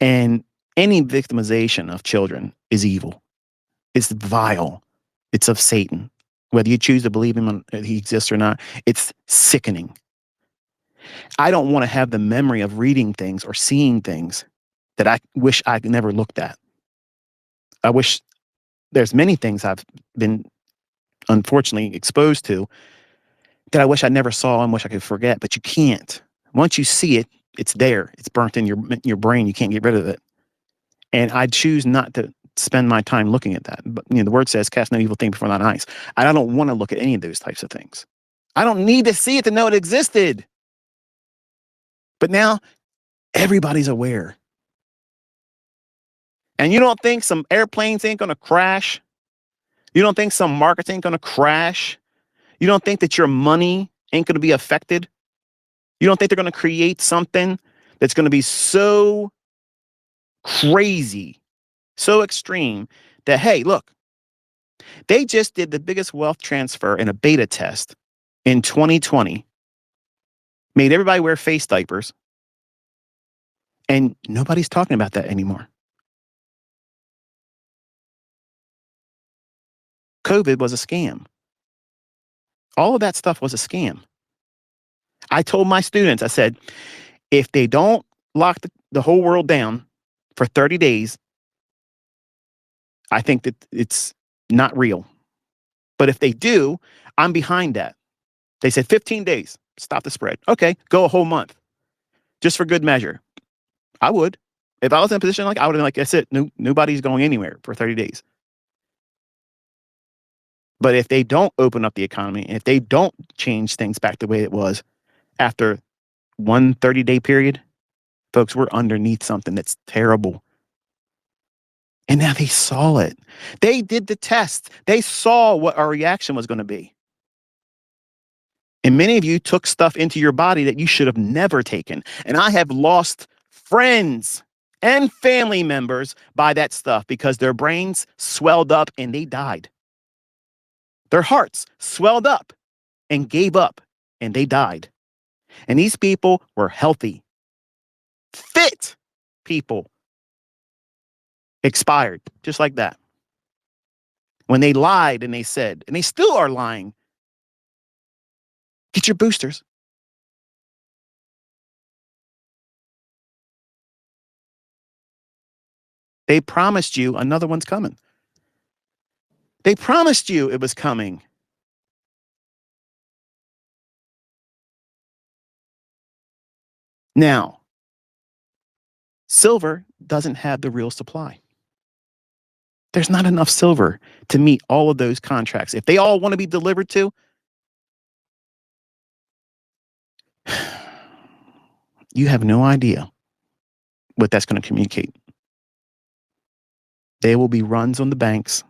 And any victimization of children is evil. It's vile. It's of Satan. Whether you choose to believe him, he exists or not, it's sickening. I don't want to have the memory of reading things or seeing things that I wish I never looked at. I wish there's many things I've been unfortunately exposed to that I wish I never saw and wish I could forget, but you can't. Once you see it, it's there. It's burnt in your brain. You can't get rid of it. And I choose not to spend my time looking at that. But the word says, cast no evil thing before thine eyes. I don't want to look at any of those types of things. I don't need to see it to know it existed. But now everybody's aware. And you don't think some airplanes ain't going to crash? You don't think some markets ain't going to crash? You don't think that your money ain't going to be affected? You don't think they're going to create something that's going to be so crazy, so extreme that, hey, look, they just did the biggest wealth transfer in a beta test in 2020, made everybody wear face diapers, and nobody's talking about that anymore. COVID was a scam. All of that stuff was a scam. I told my students, I said, if they don't lock the whole world down for 30 days, I think that it's not real. But if they do, I'm behind that. They said 15 days, stop the spread. Okay, go a whole month, just for good measure. I would. If I was in a position I would have been like, that's it. Nobody's going anywhere for 30 days. But if they don't open up the economy, and if they don't change things back the way it was after one 30-day period, folks, we're underneath something that's terrible. And now they saw it. They did the test. They saw what our reaction was going to be. And many of you took stuff into your body that you should have never taken. And I have lost friends and family members by that stuff because their brains swelled up and they died. Their hearts swelled up and gave up and they died. And these people were healthy, fit people, expired just like that. When they lied and they said, and they still are lying, get your boosters. They promised you another one's coming. They promised you it was coming. Now, silver doesn't have the real supply. There's not enough silver to meet all of those contracts. If they all want to be delivered to, you have no idea what that's going to communicate. There will be runs on the banks,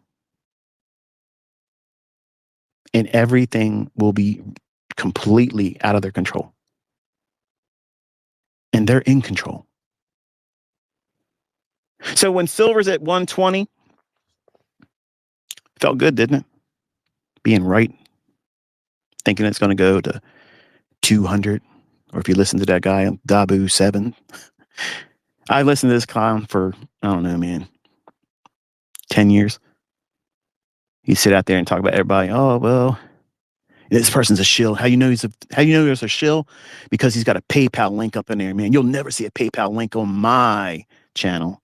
and everything will be completely out of their control. And they're in control. So when silver's at 120, felt good, didn't it? Being right, thinking it's going to go to 200. Or if you listen to that guy, Dabu 7. I listened to this clown for, I don't know, man, 10 years. He'd sit out there and talk about everybody. Oh, well, this person's a shill. How you know there's a shill? Because he's got a PayPal link up in there, man. You'll never see a PayPal link on my channel.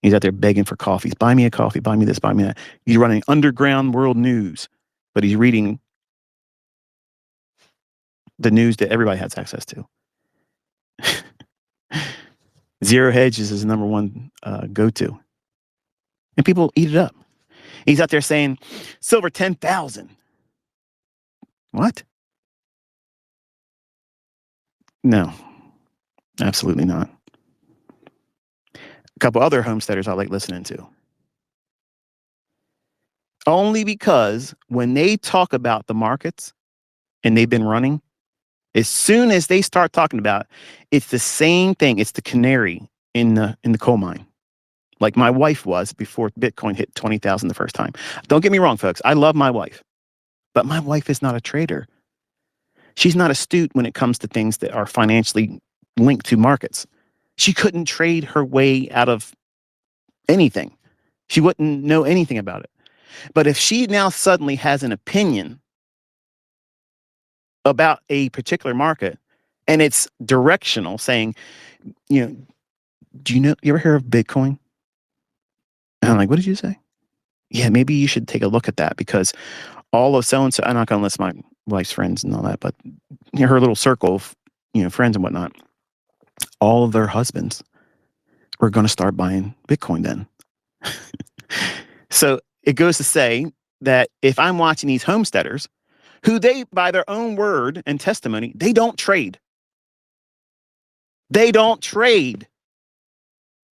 He's out there begging for coffees. Buy me a coffee. Buy me this. Buy me that. He's running underground world news, but he's reading the news that everybody has access to. Zero Hedge is his number one go-to. And people eat it up. He's out there saying, silver 10,000. What? No, absolutely not. A couple other homesteaders I like listening to. Only because when they talk about the markets and they've been running, as soon as they start talking about it, it's the same thing. It's the canary in the coal mine. Like my wife was before Bitcoin hit 20,000 the first time. Don't get me wrong, folks. I love my wife, but my wife is not a trader. She's not astute when it comes to things that are financially linked to markets. She couldn't trade her way out of anything. She wouldn't know anything about it. But if she now suddenly has an opinion about a particular market and it's directional, saying, do you ever hear of Bitcoin? And I'm like, what did you say? Yeah, maybe you should take a look at that because all of so-and-so, I'm not going to list my wife's friends and all that, but her little circle of, friends and whatnot, all of their husbands were going to start buying Bitcoin then. So it goes to say that if I'm watching these homesteaders who they, by their own word and testimony, they don't trade. They don't trade.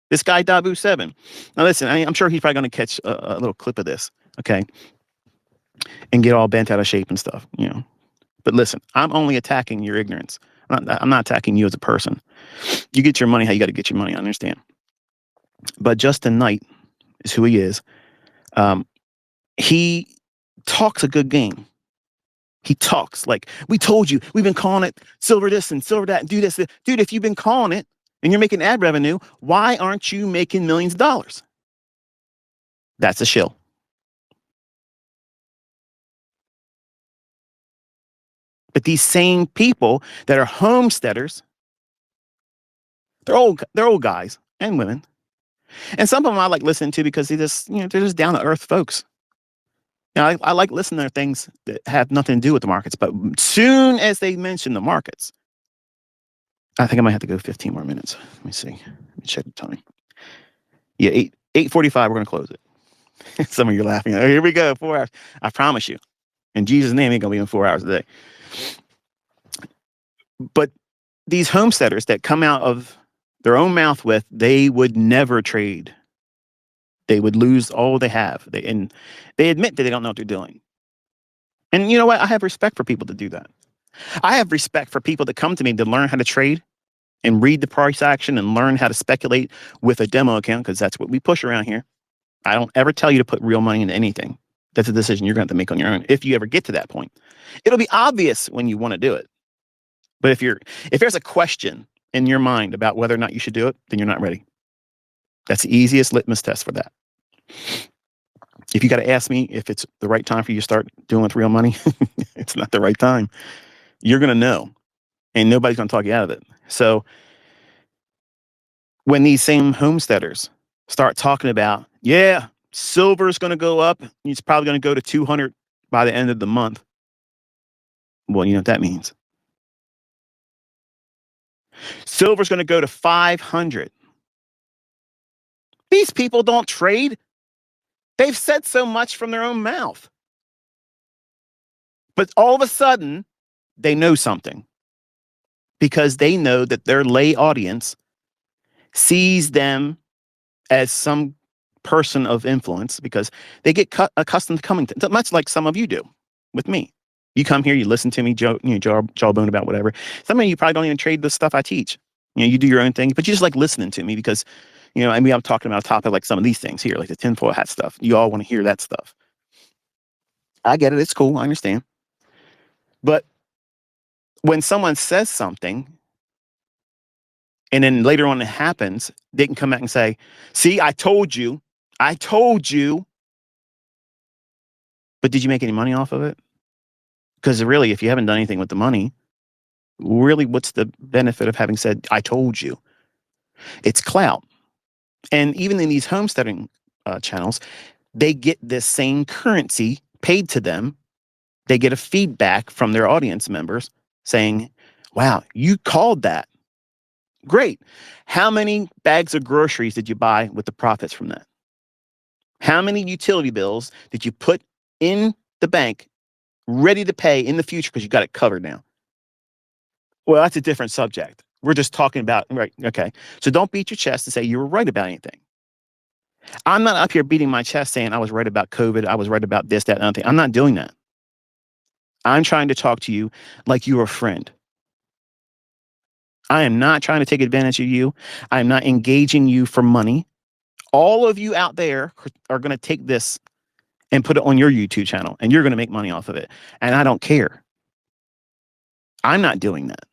This guy, Dabu7. Now, listen, I'm sure he's probably going to catch a little clip of this, okay, and get all bent out of shape and stuff, But listen, I'm only attacking your ignorance. I'm not attacking you as a person. You get your money how you got to get your money, I understand. But Justin Knight is who he is. He talks a good game. He talks like, we told you, we've been calling it silver this and silver that and do this. Dude, if you've been calling it and you're making ad revenue, why aren't you making millions of dollars? That's a shill. But these same people that are homesteaders, they're old guys and women. And some of them I like listening to because they're just down to earth folks. I like listening to things that have nothing to do with the markets, but soon as they mention the markets, I think I might have to go 15 more minutes. Let me see. Let me check the time. Yeah, 8:45, we're going to close it. Some of you are laughing. Oh, here we go, 4 hours. I promise you. In Jesus' name, ain't going to be in 4 hours a day. But these homesteaders that come out of their own mouth with, they would never trade. They would lose all they have. And they admit that they don't know what they're doing. And you know what? I have respect for people to do that. I have respect for people that come to me to learn how to trade and read the price action and learn how to speculate with a demo account, because that's what we push around here. I don't ever tell you to put real money into anything. That's a decision you're going to have to make on your own if you ever get to that point. It'll be obvious when you want to do it. But if there's a question in your mind about whether or not you should do it, then you're not ready. That's the easiest litmus test for that. If you got to ask me if it's the right time for you to start doing with real money, it's not the right time. You're going to know, and nobody's going to talk you out of it. So when these same homesteaders start talking about, yeah, silver's going to go up, it's probably going to go to 200 by the end of the month. Well, you know what that means. Silver's going to go to 500. These people don't trade. They've said so much from their own mouth. But all of a sudden, they know something, because they know that their lay audience sees them as some person of influence, because they get accustomed to coming to, much like some of you do with me. You come here, you listen to me, jawbone about whatever. Some of you probably don't even trade the stuff I teach. You do your own thing, but you just like listening to me because, I mean, I'm talking about a topic like some of these things here, like the tinfoil hat stuff. You all want to hear that stuff. I get it. It's cool. I understand. But when someone says something and then later on it happens, they can come back and say, see, I told you. But did you make any money off of it? Because really, if you haven't done anything with the money, really, what's the benefit of having said, I told you? It's clout. And even in these homesteading channels, they get this same currency paid to them. They get a feedback from their audience members saying, wow, you called that. Great. How many bags of groceries did you buy with the profits from that? How many utility bills did you put in the bank ready to pay in the future because you got it covered now? Well, that's a different subject. We're just talking about, right, okay. So don't beat your chest and say you were right about anything. I'm not up here beating my chest saying I was right about COVID, I was right about this, that, and other thing. I'm not doing that. I'm trying to talk to you like you're a friend. I am not trying to take advantage of you. I am not engaging you for money. All of you out there are going to take this and put it on your YouTube channel, and you're going to make money off of it. And I don't care. I'm not doing that.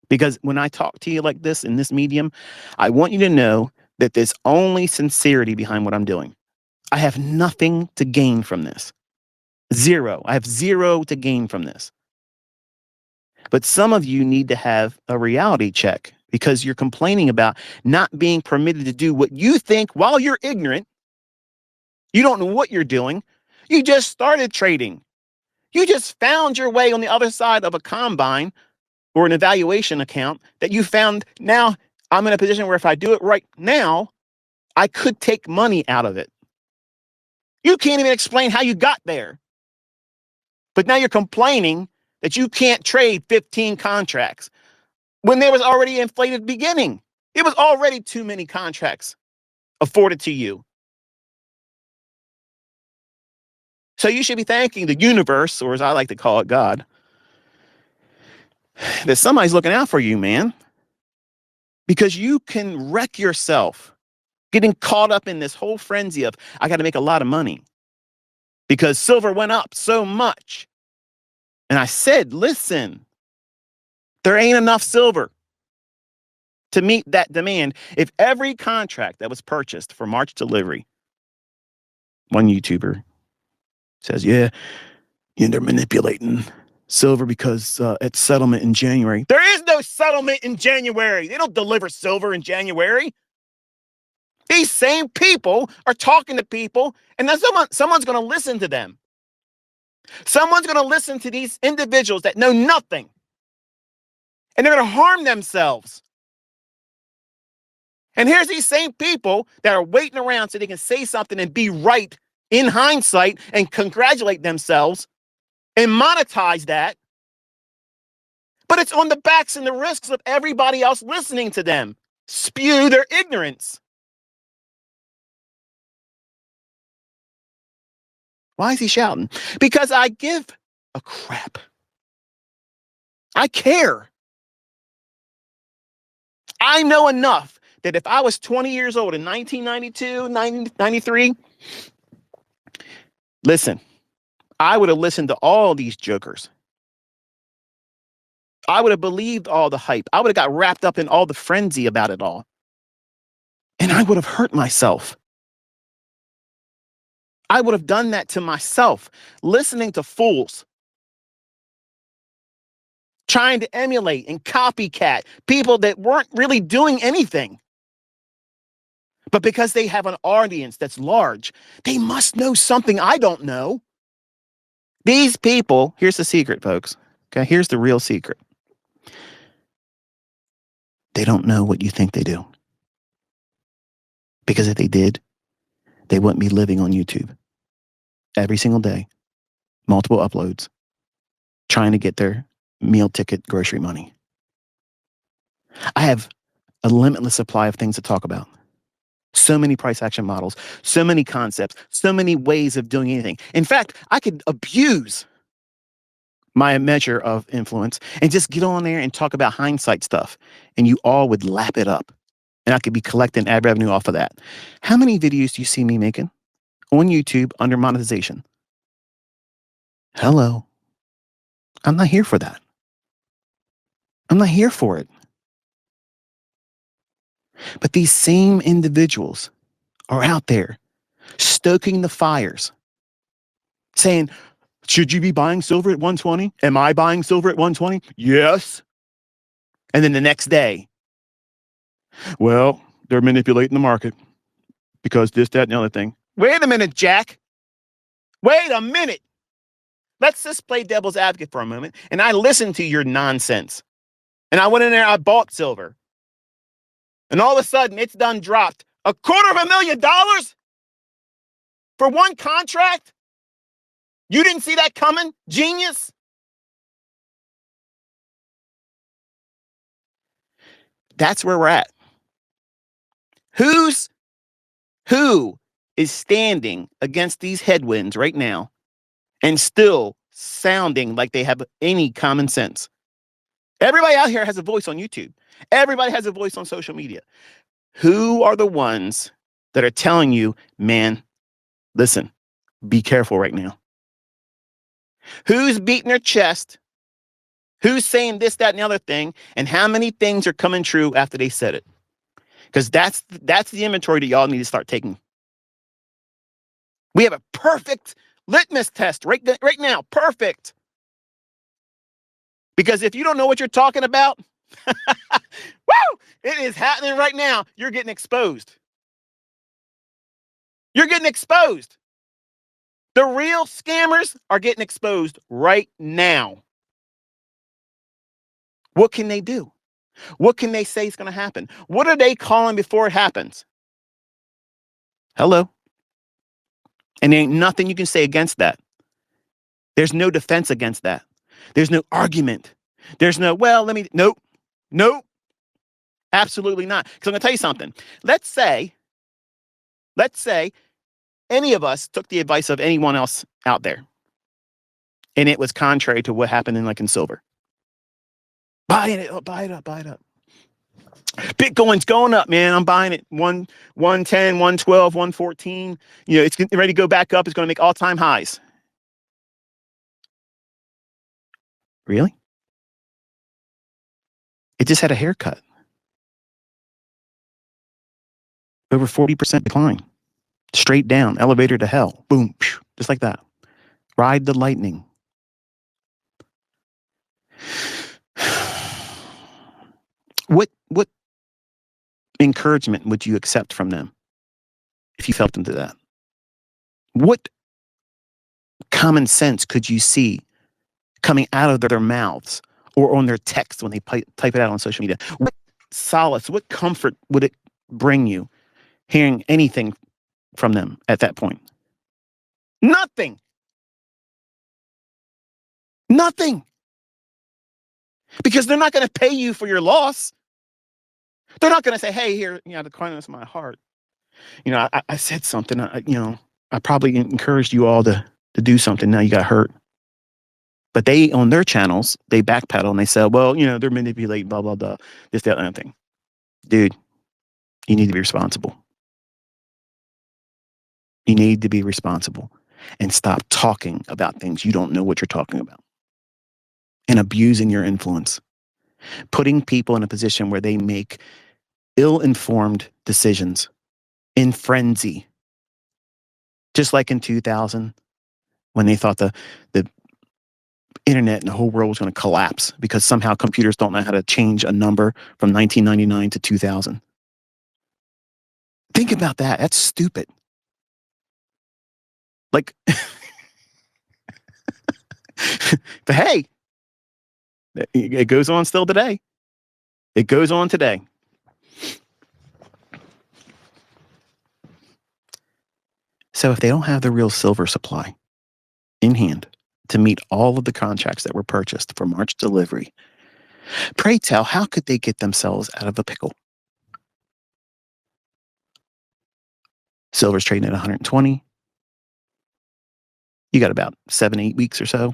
Because when I talk to you like this in this medium, I want you to know that there's only sincerity behind what I'm doing. I have nothing to gain from this. Zero. I have zero to gain from this. But some of you need to have a reality check, because you're complaining about not being permitted to do what you think while you're ignorant. You don't know what you're doing. You just started trading. You just found your way on the other side of a combine or an evaluation account that you found. Now I'm in a position where if I do it right now, I could take money out of it. You can't even explain how you got there. But now you're complaining that you can't trade 15 contracts when there was already an inflated beginning. It was already too many contracts afforded to you. So you should be thanking the universe, or as I like to call it, God, that somebody's looking out for you, man. Because you can wreck yourself getting caught up in this whole frenzy of, I got to make a lot of money because silver went up so much. And I said, listen, there ain't enough silver to meet that demand. If every contract that was purchased for March delivery, one YouTuber says, yeah, they're manipulating silver because it's settlement in January. There is no settlement in January. They don't deliver silver in January. These same people are talking to people, and then someone's going to listen to them. Someone's going to listen to these individuals that know nothing, and they're going to harm themselves. And here's these same people that are waiting around so they can say something and be right in hindsight and congratulate themselves and monetize that. But it's on the backs and the risks of everybody else listening to them spew their ignorance. Why is he shouting? Because I give a crap. I care. I know enough that if I was 20 years old in 1992, 1993, listen, I would have listened to all these jokers. I would have believed all the hype. I would have got wrapped up in all the frenzy about it all. And I would have hurt myself. I would have done that to myself, listening to fools, trying to emulate and copycat people that weren't really doing anything. But because they have an audience that's large, they must know something I don't know. These people, here's the secret, folks. Okay, here's the real secret. They don't know what you think they do. Because if they did, they wouldn't be living on YouTube every single day, multiple uploads, trying to get their meal ticket grocery money. I have a limitless supply of things to talk about. So many price action models, so many concepts, so many ways of doing anything. In fact, I could abuse my measure of influence and just get on there and talk about hindsight stuff, and you all would lap it up. And I could be collecting ad revenue off of that. How many videos do you see me making on YouTube under monetization? Hello. I'm not here for that. I'm not here for it. But these same individuals are out there stoking the fires, saying, should you be buying silver at 120? Am I buying silver at 120? Yes. And then the next day, well, they're manipulating the market because this, that, and the other thing. Wait a minute, Jack. Wait a minute. Let's just play devil's advocate for a moment. And I listened to your nonsense. And I went in there, I bought silver. And all of a sudden, it's done dropped $250,000 for one contract? You didn't see that coming, genius? That's where we're at. Who is standing against these headwinds right now and still sounding like they have any common sense? Everybody out here has a voice on YouTube. Everybody has a voice on social media. Who are the ones that are telling you, man, listen, be careful right now? Who's beating their chest? Who's saying this, that, and the other thing? And how many things are coming true after they said it? Because that's the inventory that y'all need to start taking. We have a perfect litmus test right now. Perfect. Because if you don't know what you're talking about, woo, it is happening right now. You're getting exposed. You're getting exposed. The real scammers are getting exposed right now. What can they do? What can they say is going to happen? What are they calling before it happens? Hello? And there ain't nothing you can say against that. There's no defense against that. There's no argument. There's no, well, nope. Absolutely not. Because I'm going to tell you something. Let's say any of us took the advice of anyone else out there, and it was contrary to what happened in silver. Buy it, buy it up, buy it up. Bitcoin's going up, man. I'm buying it. 110, 112, 114. It's ready to go back up. It's going to make all-time highs. Really? It just had a haircut. Over 40% decline. Straight down, elevator to hell. Boom, just like that. Ride the lightning. What encouragement would you accept from them if you felt into that? What common sense could you see coming out of their mouths or on their text when they type it out on social media? What solace, what comfort would it bring you hearing anything from them at that point? Nothing. Nothing. Because they're not going to pay you for your loss. They're not going to say, hey, here, the kindness of my heart. I said something, I probably encouraged you all to do something. Now you got hurt. But they, on their channels, they backpedal and they say, well, they're manipulating, blah, blah, blah, this, that, and that thing. Dude, you need to be responsible. You need to be responsible and stop talking about things you don't know what you're talking about and abusing your influence, putting people in a position where they make ill-informed decisions in frenzy. Just like in 2000, when they thought the internet and the whole world was going to collapse because somehow computers don't know how to change a number from 1999 to 2000. Think about that. That's stupid. But hey, it goes on still today. It goes on today. So if they don't have the real silver supply in hand to meet all of the contracts that were purchased for March delivery, pray tell, how could they get themselves out of a pickle? Silver's trading at 120. You got about 7-8 weeks or so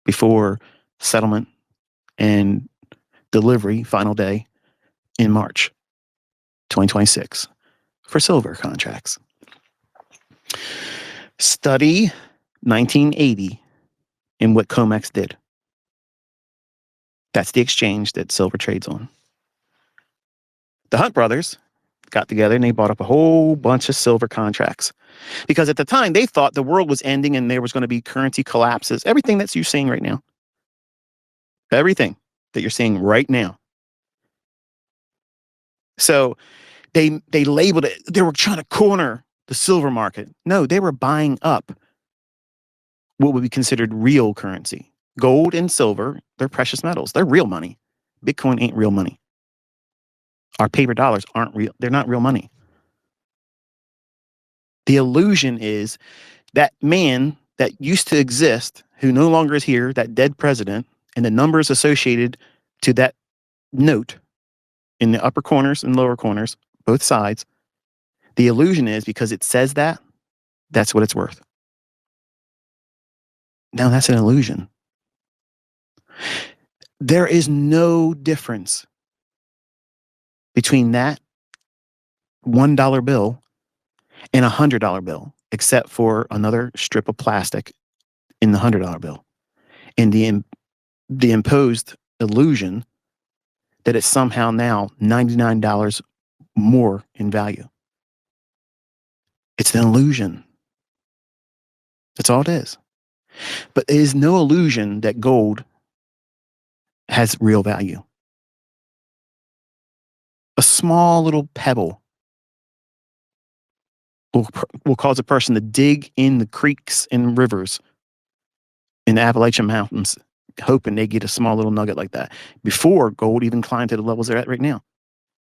before settlement and delivery, final day in March 2026 for silver contracts. Study 1980 and what COMEX did. That's the exchange that silver trades on. The Hunt brothers got together and they bought up a whole bunch of silver contracts because at the time they thought the world was ending and there was going to be currency collapses. Everything that you're seeing right now. Everything that you're seeing right now. So they labeled it, they were trying to corner the silver market. No, they were buying up what would be considered real currency. Gold and silver, they're precious metals. They're real money. Bitcoin ain't real money. Our paper dollars aren't real. They're not real money. The illusion is that man that used to exist, who no longer is here, that dead president, and the numbers associated to that note in the upper corners and lower corners, both sides, the illusion is because it says that, that's what it's worth. Now that's an illusion. There is no difference between that $1 bill and a $100 bill, except for another strip of plastic in the $100 bill. And the imposed illusion that it's somehow now $99 more in value. It's an illusion. That's all it is. But it is no illusion that gold has real value. A small little pebble will cause a person to dig in the creeks and rivers in the Appalachian Mountains, hoping they get a small little nugget like that before gold even climbed to the levels they're at right now.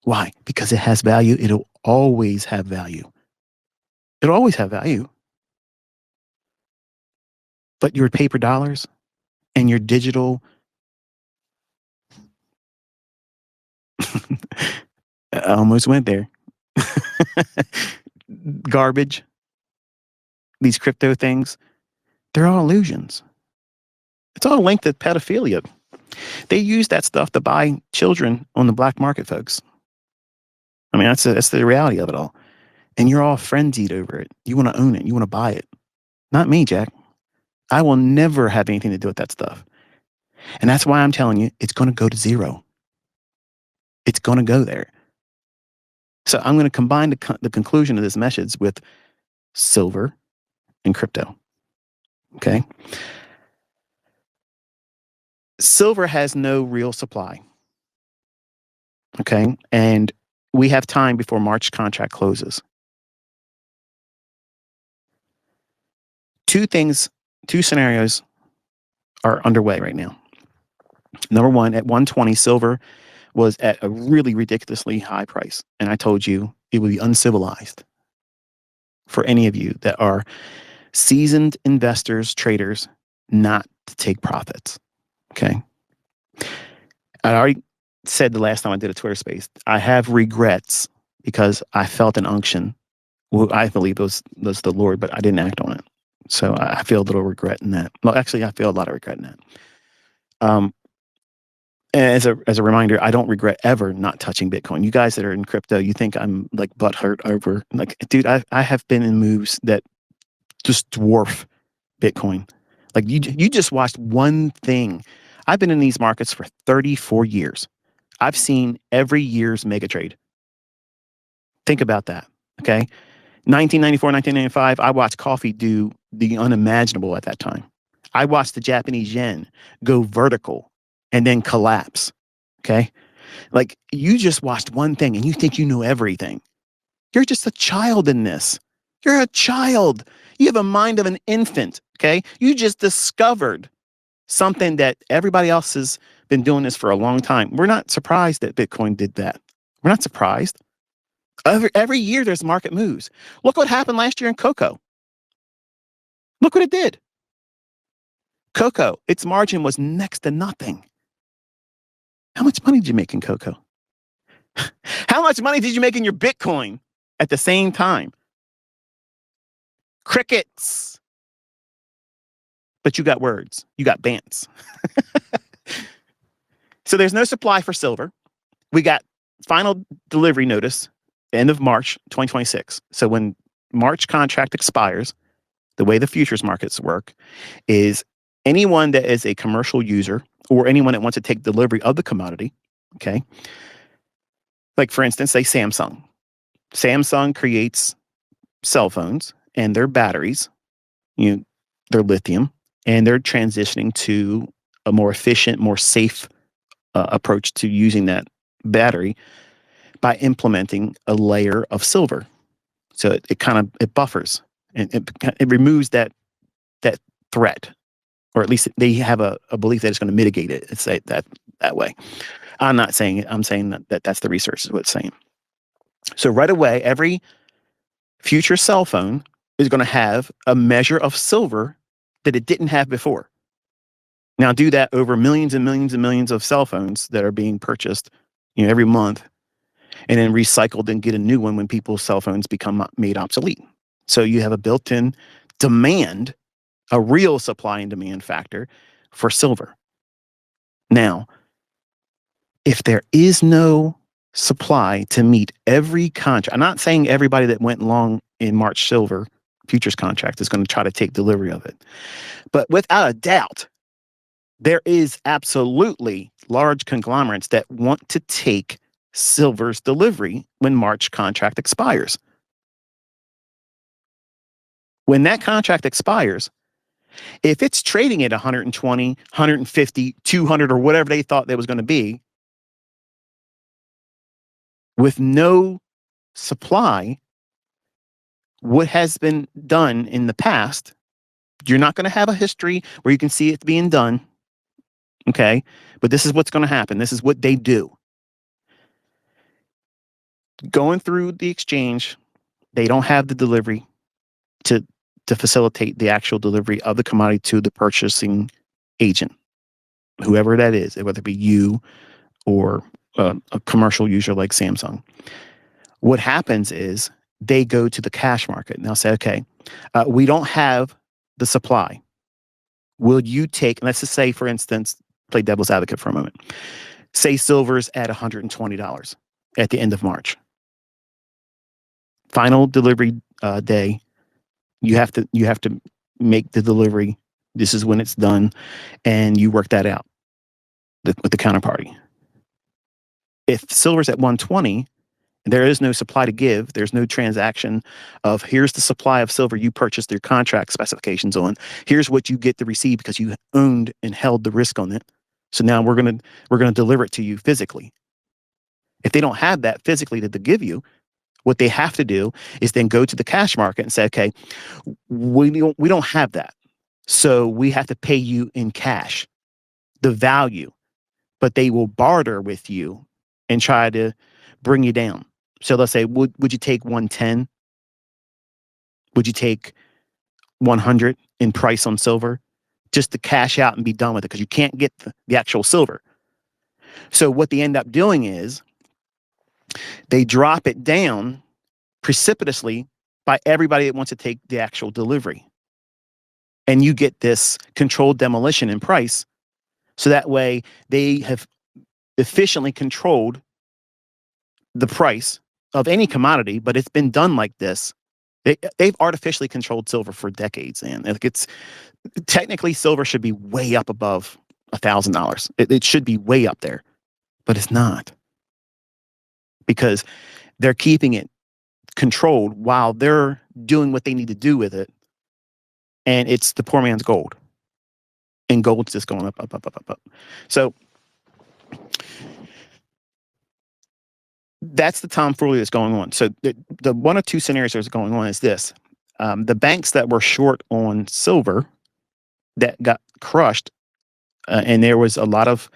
Why? Because it has value. It'll always have value. It'll always have value. But your paper dollars and your digital I almost went there. Garbage. These crypto things, they're all illusions. It's all linked to pedophilia. They use that stuff to buy children on the black market, folks. I mean, that's the reality of it all. And you're all frenzied over it. You want to own it. You want to buy it. Not me, Jack. I will never have anything to do with that stuff. And that's why I'm telling you, it's going to go to zero. It's going to go there. So I'm going to combine the conclusion of this message with silver and crypto. Okay. Silver has no real supply. Okay. And we have time before March contract closes. Two scenarios are underway right now. Number one, at 120, silver was at a really ridiculously high price. And I told you it would be uncivilized for any of you that are seasoned investors, traders, not to take profits. Okay. I already said the last time I did a Twitter space, I have regrets because I felt an unction. Well, I believe it was the Lord, but I didn't act on it. So I feel a little regret in that. Well, actually, I feel a lot of regret in that. As a reminder, I don't regret ever not touching Bitcoin. You guys that are in crypto, you think I'm like butthurt over, like, dude, I have been in moves that just dwarf Bitcoin. Like you just watched one thing. I've been in these markets for 34 years. I've seen every year's mega trade. Think about that. Okay. 1994, 1995, I watched coffee do the unimaginable at that time. I watched the Japanese yen go vertical and then collapse. Okay. Like you just watched one thing and you think you know everything. You're just a child in this. You're a child. You have a mind of an infant. Okay. You just discovered something that everybody else has been doing this for a long time. We're not surprised that Bitcoin did that. We're not surprised. Every year there's market moves. Look what happened last year in cocoa. Look what it did. Cocoa, its margin was next to nothing. How much money did you make in cocoa? How much money did you make in your Bitcoin at the same time? Crickets. But you got words. You got bants. So there's no supply for silver. We got final delivery notice, end of March 2026. So when March contract expires, the way the futures markets work is anyone that is a commercial user or anyone that wants to take delivery of the commodity, okay? Like for instance, say Samsung. Samsung creates cell phones and their batteries, they're lithium, and they're transitioning to a more efficient, more safe approach to using that battery by implementing a layer of silver. So it buffers and it removes that threat, or at least they have a belief that it's going to mitigate it. It's that way. I'm not saying it. I'm saying that that's the research is what it's saying. So right away, every future cell phone is going to have a measure of silver that it didn't have before. Now do that over millions and millions and millions of cell phones that are being purchased, every month, and then recycled and get a new one when people's cell phones become made obsolete. So you have a built-in demand, a real supply and demand factor for silver. Now, if there is no supply to meet every contract, I'm not saying everybody that went long in March silver futures contract is going to try to take delivery of it. But without a doubt, there is absolutely large conglomerates that want to take silver's delivery when March contract expires. When that contract expires, if it's trading at 120, 150, 200, or whatever they thought that was going to be, with no supply, what has been done in the past, you're not going to have a history where you can see it being done. Okay. But this is what's going to happen. This is what they do. Going through the exchange, they don't have the delivery to facilitate the actual delivery of the commodity to the purchasing agent, whoever that is, whether it be you or a commercial user like Samsung. What happens is they go to the cash market and they'll say, okay, we don't have the supply. Will you take, let's just say, for instance, play devil's advocate for a moment. Say silver's at $120 at the end of March. Final delivery day, you have to make the delivery. This is when it's done, and you work that out with the counterparty. If silver's at 120, there is no supply to give. There's no transaction of here's the supply of silver you purchased your contract specifications on. Here's what you get to receive because you owned and held the risk on it. So now we're gonna deliver it to you physically. If they don't have that physically to give you, what they have to do is then go to the cash market and say, okay, we don't have that. So we have to pay you in cash, the value, but they will barter with you and try to bring you down. So let's say, would you take 110? Would you take 100 in price on silver just to cash out and be done with it? Because you can't get the actual silver. So what they end up doing is they drop it down precipitously by everybody that wants to take the actual delivery. And you get this controlled demolition in price. So that way they have efficiently controlled the price of any commodity, but it's been done like this. They've artificially controlled silver for decades, and it's technically silver should be way up above $1,000. It should be way up there, but it's not, because they're keeping it controlled while they're doing what they need to do with it, and it's the poor man's gold, and gold's just going up, up, up, up, up, up. So that's the tomfoolery that's going on. So the one of two scenarios that's going on is this. The banks that were short on silver that got crushed, and there was a lot of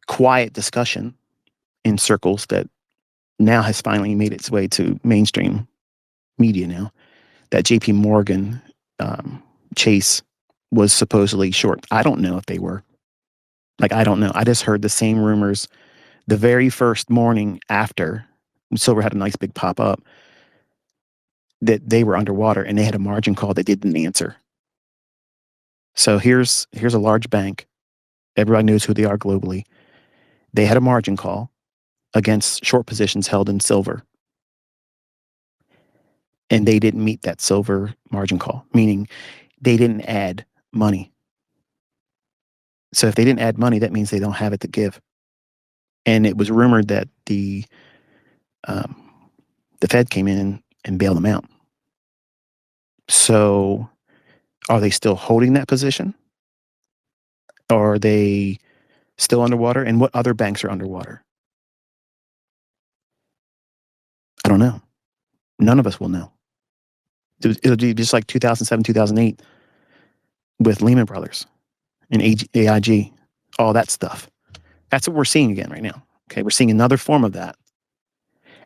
quiet discussion in circles that now has finally made its way to mainstream media now, that JP Morgan, Chase was supposedly short. I don't know if they were. I don't know. I just heard the same rumors the very first morning after silver had a nice big pop up, that they were underwater and they had a margin call they didn't answer. So here's a large bank. Everybody knows who they are globally. They had a margin call against short positions held in silver. And they didn't meet that silver margin call, meaning they didn't add money. So if they didn't add money, that means they don't have it to give. And it was rumored that the Fed came in and bailed them out. So are they still holding that position? Or are they still underwater? And what other banks are underwater? I don't know. None of us will know. It'll be just like 2007, 2008 with Lehman Brothers and AIG, all that stuff. That's what we're seeing again right now. Okay, we're seeing another form of that.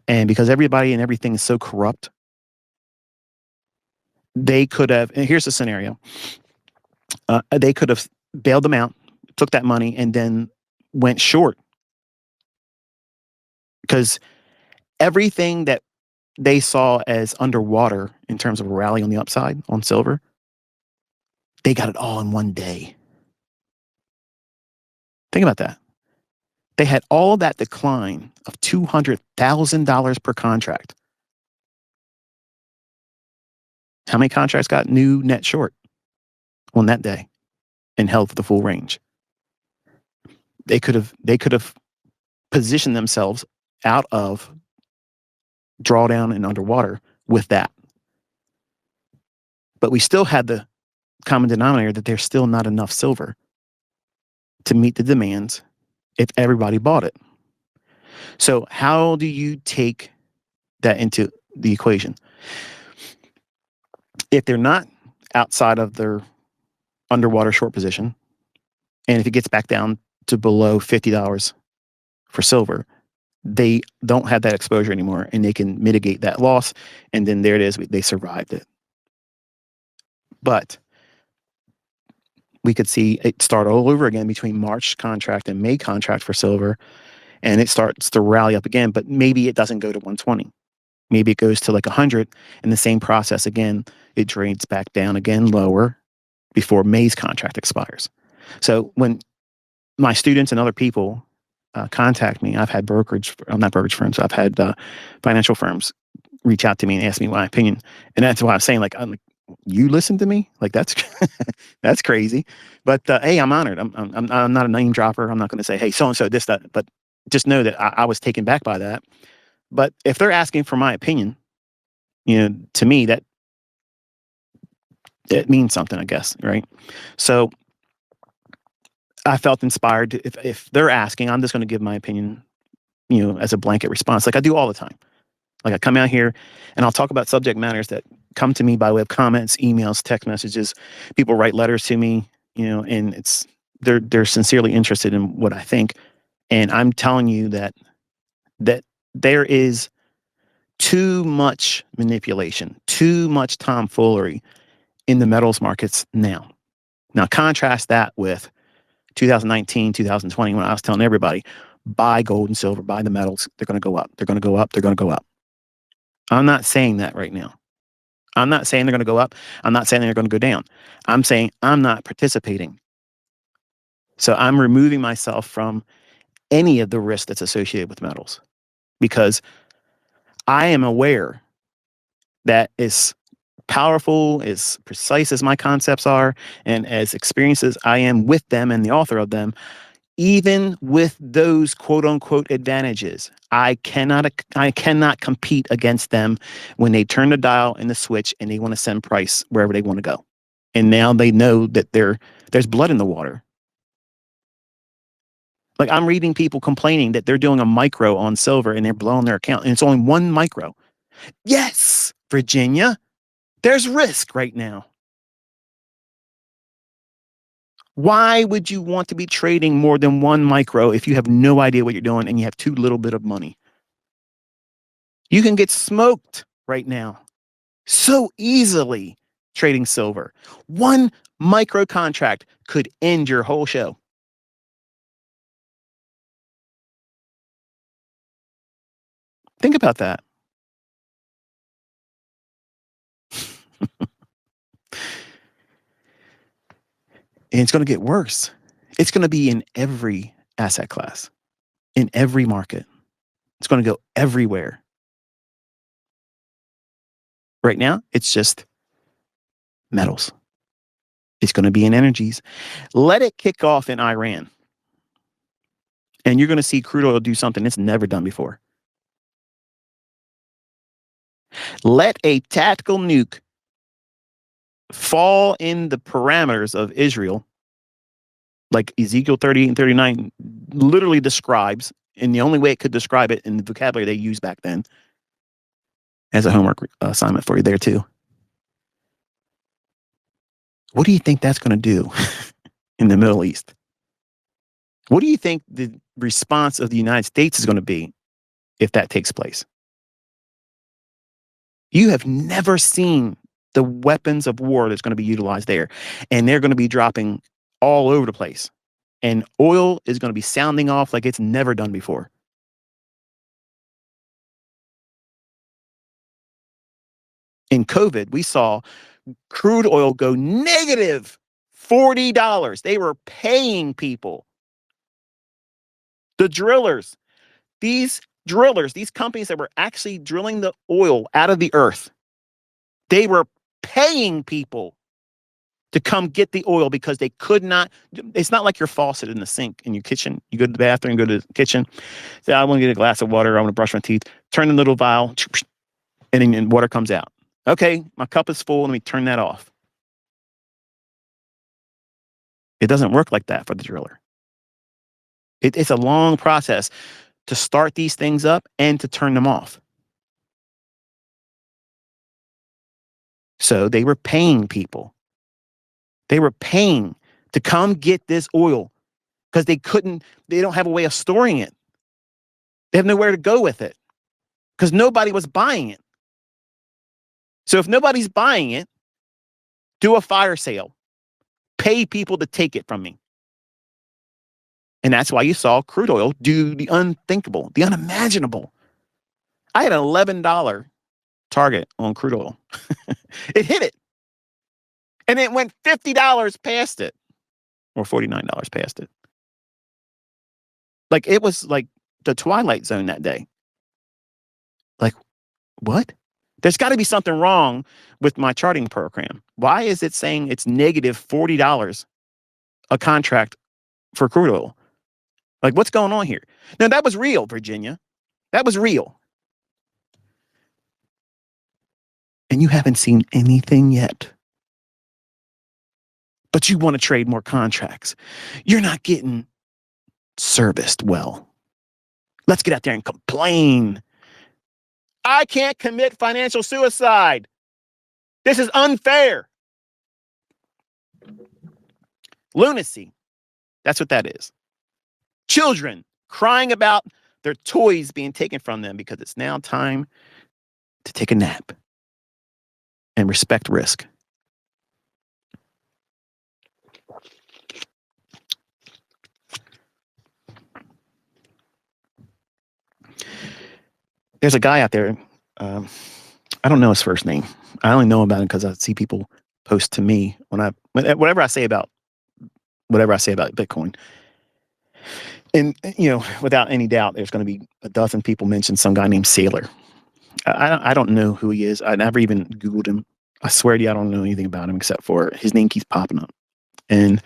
And because everybody and everything is so corrupt, they could have, and here's the scenario, they could have bailed them out, took that money, and then went short. Because everything that they saw as underwater in terms of a rally on the upside on silver, they got it all in one day. Think about that. They had all that decline of $200,000 per contract. How many contracts got new net short on that day and held for the full range? They could have positioned themselves out of drawdown and underwater with that. But we still had the common denominator that there's still not enough silver to meet the demands if everybody bought it. So how do you take that into the equation? If they're not outside of their underwater short position, and if it gets back down to below $50 for silver, they don't have that exposure anymore, and they can mitigate that loss, and then there it is, they survived it. But we could see it start all over again between March contract and May contract for silver, and it starts to rally up again, but maybe it doesn't go to 120. Maybe it goes to like 100, and the same process again, it trades back down again lower before May's contract expires. So when my students and other people contact me, I've had not brokerage firms, I've had financial firms reach out to me and ask me my opinion. And that's why I'm saying, like, you listen to me? Like, that's that's crazy. But hey, I'm honored. I'm not a name dropper. I'm not going to say, hey, so-and-so, this, that. But just know that I was taken back by that. But if they're asking for my opinion, to me, that it means something, I guess, right? So I felt inspired. If they're asking, I'm just going to give my opinion, as a blanket response, like I do all the time. Like I come out here and I'll talk about subject matters that come to me by way of comments, emails, text messages. People write letters to me, and they're sincerely interested in what I think. And I'm telling you that there is too much manipulation, too much tomfoolery in the metals markets now. Now contrast that with 2019, 2020, when I was telling everybody, buy gold and silver, buy the metals. They're going to go up. They're going to go up. They're going to go up. I'm not saying that right now. I'm not saying they're going to go up. I'm not saying they're going to go down. I'm saying I'm not participating. So I'm removing myself from any of the risk that's associated with metals, because I am aware that as powerful, as precise as my concepts are, and as experienced as I am with them and the author of them, even with those quote unquote advantages, I cannot compete against them when they turn the dial and the switch and they want to send price wherever they want to go. And now they know that there's blood in the water. Like I'm reading people complaining that they're doing a micro on silver and they're blowing their account, and it's only one micro. Yes, Virginia, there's risk right now. Why would you want to be trading more than one micro if you have no idea what you're doing and you have too little bit of money? You can get smoked right now so easily trading silver. One micro contract could end your whole show. Think about that. And it's going to get worse. It's going to be in every asset class, in every market. It's going to go everywhere. Right now, it's just metals. It's going to be in energies. Let it kick off in Iran. And you're going to see crude oil do something it's never done before. Let a tactical nuke fall in the parameters of Israel, like Ezekiel 38 and 39 literally describes, and the only way it could describe it in the vocabulary they used back then, as a homework assignment for you there too. What do you think that's going to do in the Middle East? What do you think the response of the United States is going to be if that takes place? You have never seen the weapons of war that's going to be utilized there, and they're going to be dropping all over the place. And oil is going to be sounding off like it's never done before. In COVID, we saw crude oil go negative $40. They were paying people. The drillers, these companies that were actually drilling the oil out of the earth, they were paying people to come get the oil because they could not. It's not like your faucet in the sink in your kitchen. You go to the bathroom, go to the kitchen, say, I want to get a glass of water, I want to brush my teeth, turn the little vial, and then water comes out. Okay, my cup is full, let me turn that off. It doesn't work like that for the driller. It's a long process to start these things up and to turn them off. So they were paying people. They were paying to come get this oil because they don't have a way of storing it. They have nowhere to go with it because nobody was buying it. So if nobody's buying it, do a fire sale. Pay people to take it from me. And that's why you saw crude oil do the unthinkable, the unimaginable. I had an $11 target on crude oil. It hit it. And it went $50 past it, or $49 past it. Like, it was like the Twilight Zone that day. Like, what? There's got to be something wrong with my charting program. Why is it saying it's negative $40 a contract for crude oil? Like, what's going on here? Now, that was real, Virginia. That was real. And you haven't seen anything yet. But you want to trade more contracts. You're not getting serviced well. Let's get out there and complain. I can't commit financial suicide. This is unfair. Lunacy. That's what that is. Children crying about their toys being taken from them because it's now time to take a nap and respect risk. There's a guy out there. I don't know his first name. I only know about him because I see people post to me whatever I say about Bitcoin. And, without any doubt, there's going to be a dozen people mention some guy named Sailor. I don't know who he is. I never even Googled him. I swear to you, I don't know anything about him except for his name keeps popping up. And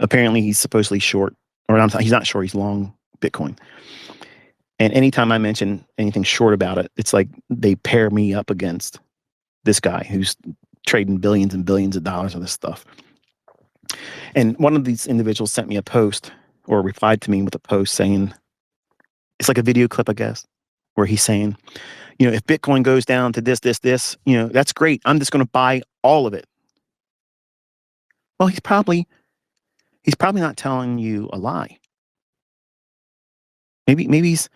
apparently he's supposedly short, or he's not short, he's long Bitcoin. And anytime I mention anything short about it, it's like they pair me up against this guy who's trading billions and billions of dollars of this stuff. And one of these individuals sent me a post, or replied to me with a post saying, it's like a video clip, I guess, where he's saying, if Bitcoin goes down to this, that's great. I'm just going to buy all of it. Well, he's probably not telling you a lie. Maybe he's,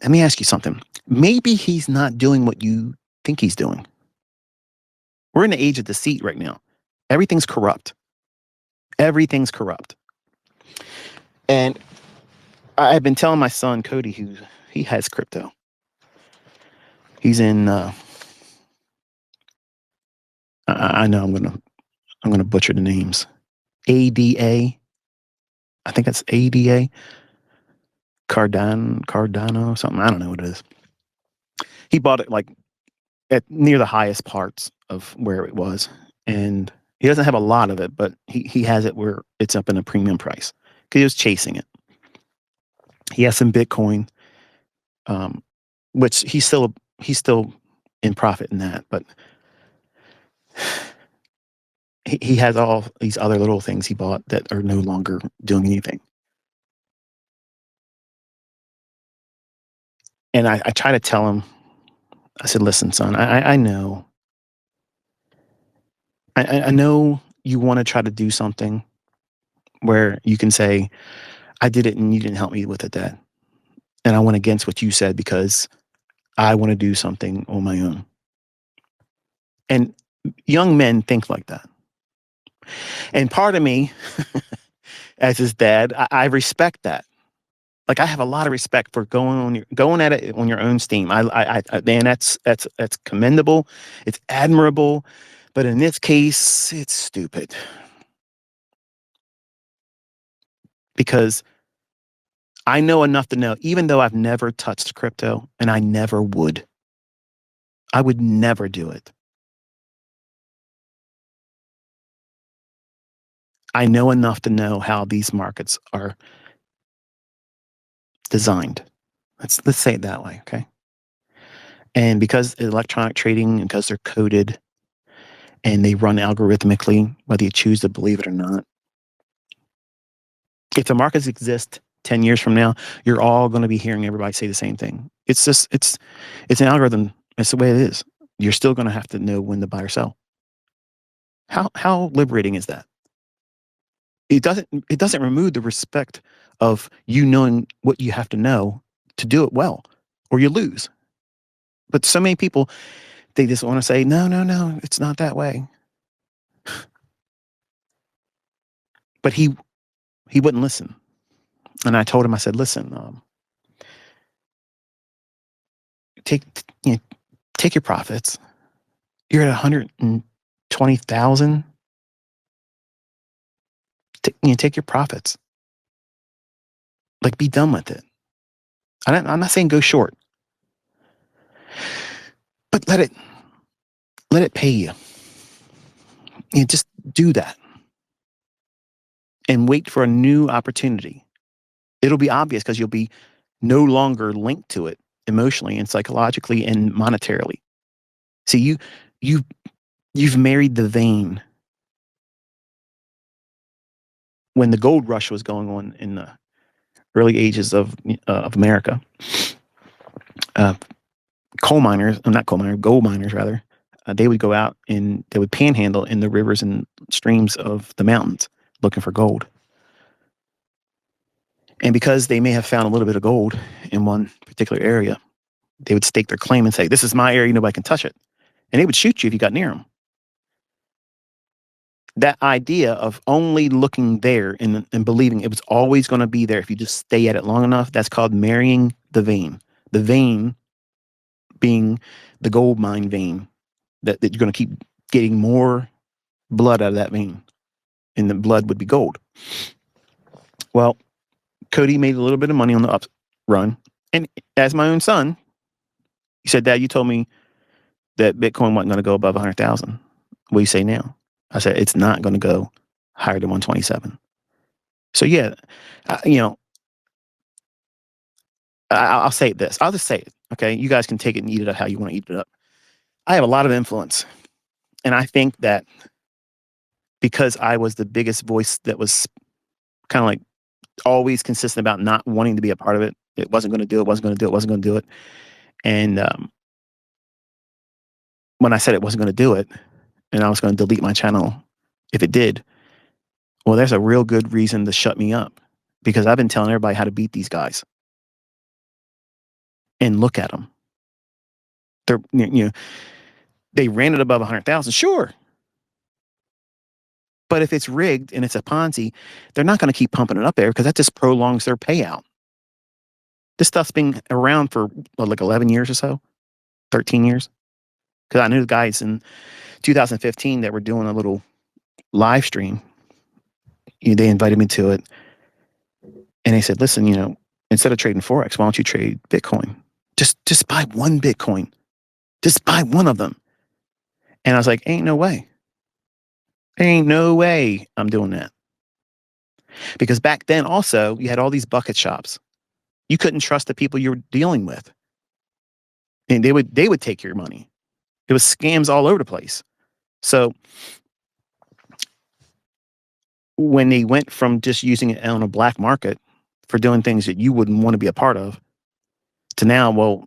let me ask you something. Maybe he's not doing what you think he's doing. We're in the age of deceit right now. Everything's corrupt. Everything's corrupt. And I've been telling my son, Cody, he has crypto. He's in, I know I'm gonna butcher the names. ADA. I think that's ADA. Cardano, something. I don't know what it is. He bought it like at near the highest parts of where it was. And he doesn't have a lot of it, but he has it where it's up in a premium price because he was chasing it. He has some Bitcoin, which he's still in profit in that, but he has all these other little things he bought that are no longer doing anything. And I try to tell him, I said, listen, son, I know. I know you want to try to do something where you can say, I did it and you didn't help me with it, Dad. And I went against what you said because I want to do something on my own. And young men think like that. And part of me, as his dad, I respect that. Like, I have a lot of respect for going at it on your own steam. Man, that's commendable. It's admirable. But in this case, it's stupid. Because I know enough to know, even though I've never touched crypto, and I never would. I would never do it. I know enough to know how these markets are designed. Let's say it that way, okay? And because electronic trading, and because they're coded and they run algorithmically, whether you choose to believe it or not, if the markets exist 10 years from now, you're all going to be hearing everybody say the same thing. It's just, it's an algorithm. It's the way it is. You're still going to have to know when to buy or sell. How liberating is that? It doesn't remove the respect of you knowing what you have to know to do it well, or you lose. But so many people, they just want to say, no, it's not that way. But he wouldn't listen. And I told him, I said, listen, take your profits. You're at 120,000. Take your profits. Like, be done with it. I'm not saying go short, but let it pay you. Just do that and wait for a new opportunity. It'll be obvious because you'll be no longer linked to it emotionally and psychologically and monetarily. See, you've married the vein. When the gold rush was going on in the early ages of America, gold miners rather, they would go out and they would panhandle in the rivers and streams of the mountains looking for gold. And because they may have found a little bit of gold in one particular area, they would stake their claim and say, this is my area, nobody can touch it. And they would shoot you if you got near them. That idea of only looking there and believing it was always going to be there if you just stay at it long enough, that's called marrying the vein. The vein being the gold mine vein, that you're going to keep getting more blood out of that vein. And the blood would be gold. Well, Cody made a little bit of money on the up run. And as my own son, he said, Dad, you told me that Bitcoin wasn't going to go above 100,000. What do you say now? I said, it's not going to go higher than 127. So yeah, I'll say this. I'll just say it. Okay. You guys can take it and eat it up how you want to eat it up. I have a lot of influence. And I think that because I was the biggest voice that was kind of like always consistent about not wanting to be a part of it, it wasn't going to do it. And when I said it wasn't going to do it, and I was going to delete my channel if it did, well, there's a real good reason to shut me up, because I've been telling everybody how to beat these guys. And look at them. They ran it above 100,000, sure. But if it's rigged and it's a Ponzi, they're not going to keep pumping it up there, because that just prolongs their payout. This stuff's been around for like 11 years or so, 13 years. Because I knew the guys in 2015 that were doing a little live stream. They invited me to it. And they said, listen, instead of trading Forex, why don't you trade Bitcoin? Just buy one Bitcoin. Just buy one of them. And I was like, ain't no way. Ain't no way I'm doing that. Because back then also, you had all these bucket shops. You couldn't trust the people you were dealing with. And they would take your money. It was scams all over the place. So when they went from just using it on a black market for doing things that you wouldn't want to be a part of, to now, well,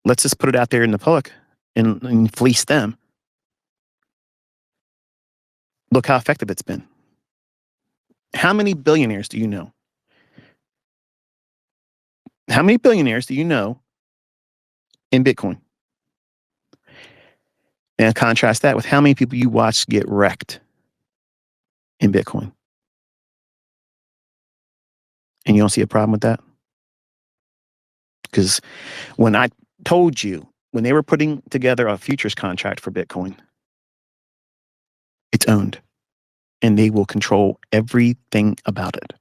let's just put it out there in the public and fleece them. Look how effective it's been. How many billionaires do you know? How many billionaires do you know in Bitcoin? And contrast that with how many people you watch get wrecked in Bitcoin. And you don't see a problem with that? Because when I told you, when they were putting together a futures contract for Bitcoin, it's owned. And they will control everything about it.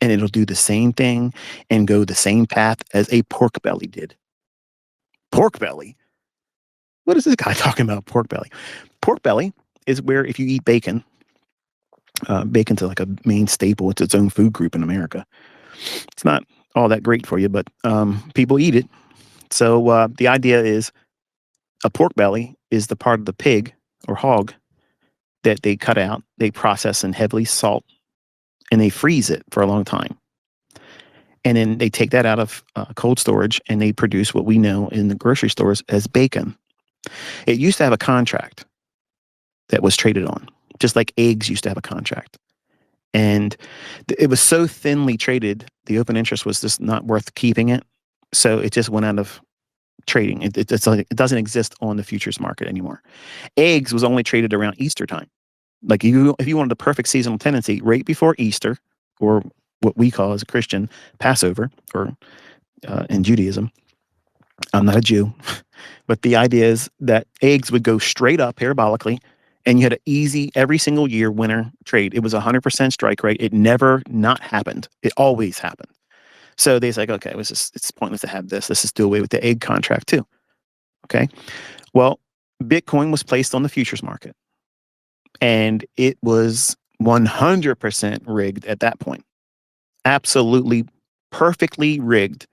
And it'll do the same thing and go the same path as a pork belly did. Pork belly? What is this guy talking about, pork belly? Pork belly is where if you eat bacon, bacon's like a main staple. It's its own food group in America. It's not all that great for you, but people eat it. So the idea is a pork belly is the part of the pig or hog that they cut out, they process in heavily salt, and they freeze it for a long time. And then they take that out of cold storage and they produce what we know in the grocery stores as bacon. It used to have a contract that was traded on, just like eggs used to have a contract. And it was so thinly traded, the open interest was just not worth keeping it. So it just went out of trading. It doesn't exist on the futures market anymore. Eggs was only traded around Easter time. Like if you wanted the perfect seasonal tendency, right before Easter or what we call as a Christian Passover, or in Judaism. I'm not a Jew, but the idea is that eggs would go straight up parabolically, and you had an easy every single year winner trade. It was 100% strike rate. It never not happened. It always happened. So they say, okay, it's pointless to have this. Let's just do away with the egg contract too. Okay. Well, Bitcoin was placed on the futures market, and it was 100% rigged at that point. Absolutely perfectly rigged.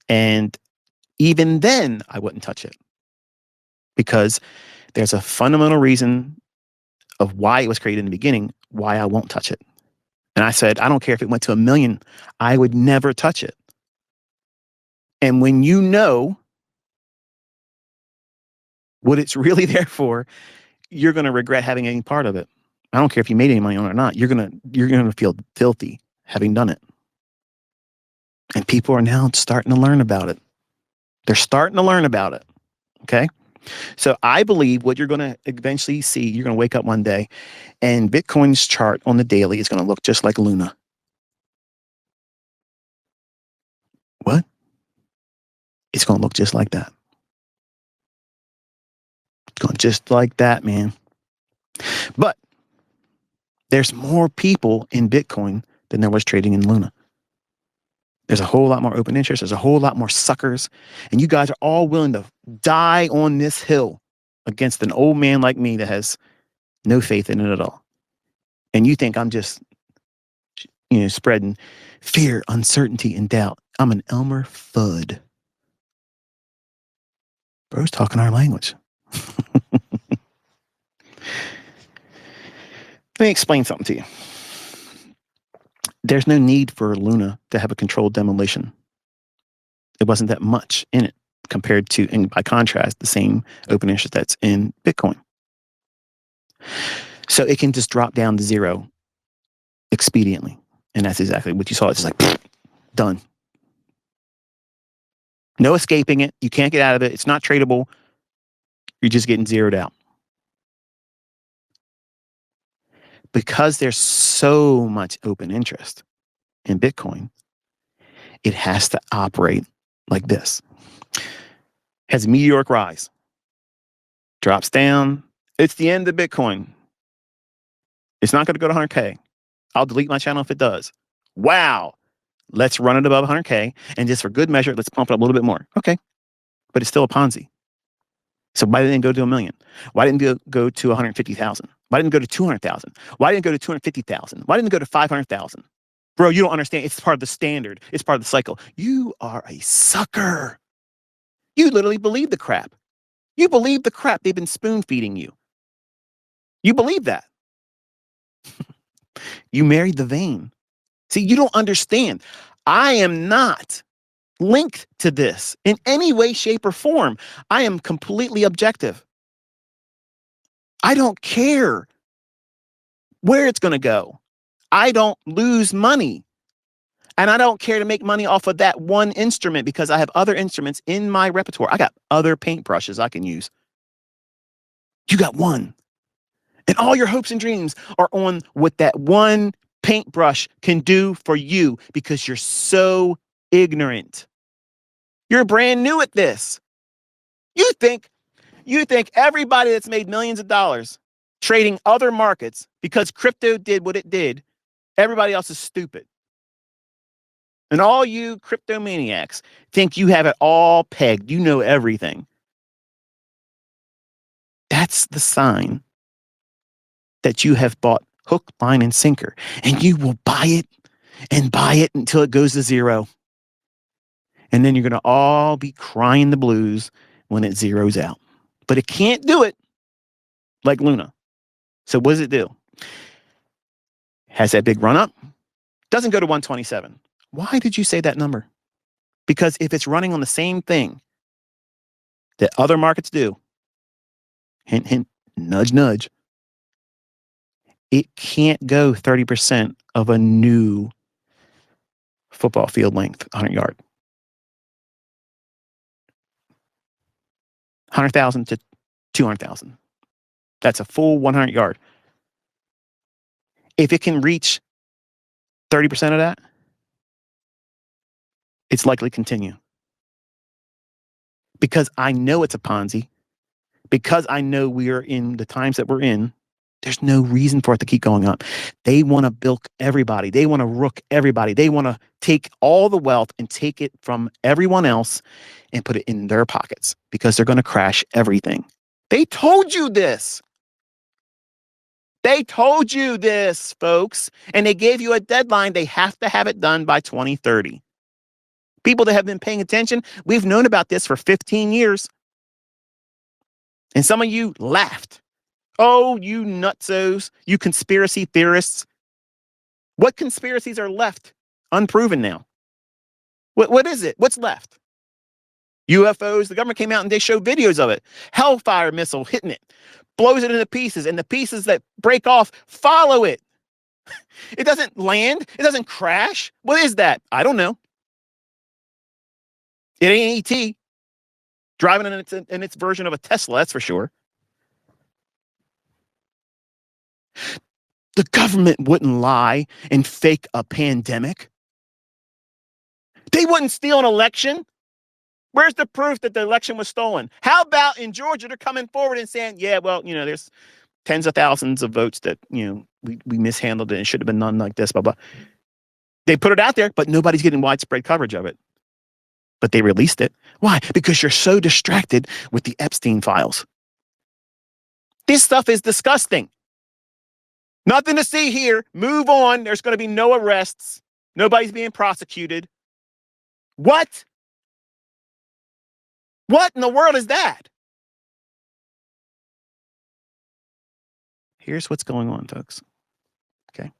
And even then, I wouldn't touch it, because there's a fundamental reason of why it was created in the beginning, why I won't touch it. And I said, I don't care if it went to 1 million, I would never touch it. And when you know what it's really there for, you're going to regret having any part of it. I don't care if you made any money on it or not. You're going to feel filthy having done it. And people are now starting to learn about it. They're starting to learn about it. Okay. So I believe what you're going to eventually see, you're going to wake up one day and Bitcoin's chart on the daily is going to look just like Luna. What? It's going to look just like that. It's going just like that, man. But there's more people in Bitcoin than there was trading in Luna. There's a whole lot more open interest. There's a whole lot more suckers. And you guys are all willing to die on this hill against an old man like me that has no faith in it at all. And you think I'm just, spreading fear, uncertainty, and doubt. I'm an Elmer Fudd. Bro's talking our language. Let me explain something to you. There's no need for Luna to have a controlled demolition. It wasn't that much in it compared to, and by contrast, the same open interest that's in Bitcoin. So it can just drop down to zero expediently. And that's exactly what you saw. It's just like, done. No escaping it. You can't get out of it. It's not tradable. You're just getting zeroed out. Because there's so much open interest in Bitcoin, it has to operate like this. Has a meteoric rise. Drops down. It's the end of Bitcoin. It's not going to go to 100K. I'll delete my channel if it does. Wow. Let's run it above 100K. And just for good measure, let's pump it up a little bit more. Okay. But it's still a Ponzi. So why didn't it go to 1 million? Why didn't it go to 150,000? Why didn't it go to 200,000? Why didn't it go to 250,000? Why didn't it go to 500,000? Bro, you don't understand. It's part of the standard. It's part of the cycle. You are a sucker. You literally believe the crap. You believe the crap they've been spoon feeding you. You believe that. You married the vein. See, you don't understand. I am not linked to this in any way, shape, or form. I am completely objective. I don't care where it's going to go. I don't lose money. And I don't care to make money off of that one instrument, because I have other instruments in my repertoire. I got other paintbrushes I can use. You got one. And all your hopes and dreams are on what that one paintbrush can do for you, because you're so ignorant. You're brand new at this. You think everybody that's made millions of dollars trading other markets because crypto did what it did, everybody else is stupid. And all you cryptomaniacs think you have it all pegged. You know everything. That's the sign that you have bought hook, line, and sinker. And you will buy it until it goes to zero. And then you're going to all be crying the blues when it zeroes out. But it can't do it like Luna. So what does it do? Has that big run up. Doesn't go to 127. Why did you say that number? Because if it's running on the same thing that other markets do, hint, hint, nudge, nudge, it can't go 30% of a new football field length, 100 yard. 100,000 to 200,000. That's a full 100 yard. If it can reach 30% of that, it's likely to continue. Because I know it's a Ponzi, because I know we are in the times that we're in, there's no reason for it to keep going up. They want to bilk everybody. They want to rook everybody. They want to take all the wealth and take it from everyone else and put it in their pockets because they're going to crash everything. They told you this. They told you this, folks. And they gave you a deadline. They have to have it done by 2030. People that have been paying attention, we've known about this for 15 years. And some of you laughed. Oh, you nutsos, you conspiracy theorists. What conspiracies are left unproven now? What is it? What's left? UFOs. The government came out and they showed videos of it. Hellfire missile hitting it, blows it into pieces, and the pieces that break off follow it. It doesn't land. It doesn't crash. What is that? I don't know. It ain't ET driving in its version of a Tesla, that's for sure. The government wouldn't lie and fake a pandemic. They wouldn't steal an election. Where's the proof that the election was stolen? How about in Georgia, they're coming forward and saying, yeah, well, there's tens of thousands of votes that, we mishandled it and should have been done like this, blah, blah. They put it out there, but nobody's getting widespread coverage of it. But they released it. Why? Because you're so distracted with the Epstein files. This stuff is disgusting. Nothing to see here. Move on. There's going to be no arrests. Nobody's being prosecuted. What? What in the world is that? Here's what's going on, folks. Okay.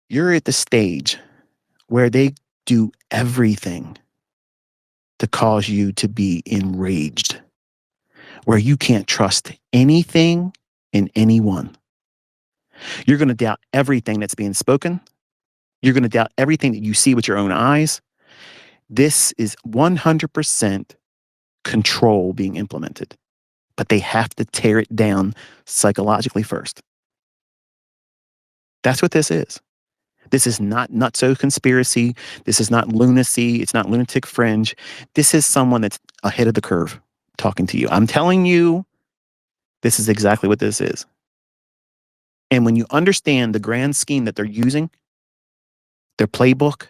You're at the stage where they do everything to cause you to be enraged, where you can't trust anything and anyone. You're going to doubt everything that's being spoken. You're going to doubt everything that you see with your own eyes. This is 100% control being implemented, but they have to tear it down psychologically first. That's what this is. This is not nutso conspiracy. This is not lunacy. It's not lunatic fringe. This is someone that's ahead of the curve talking to you. I'm telling you, this is exactly what this is. And when you understand the grand scheme that they're using, their playbook,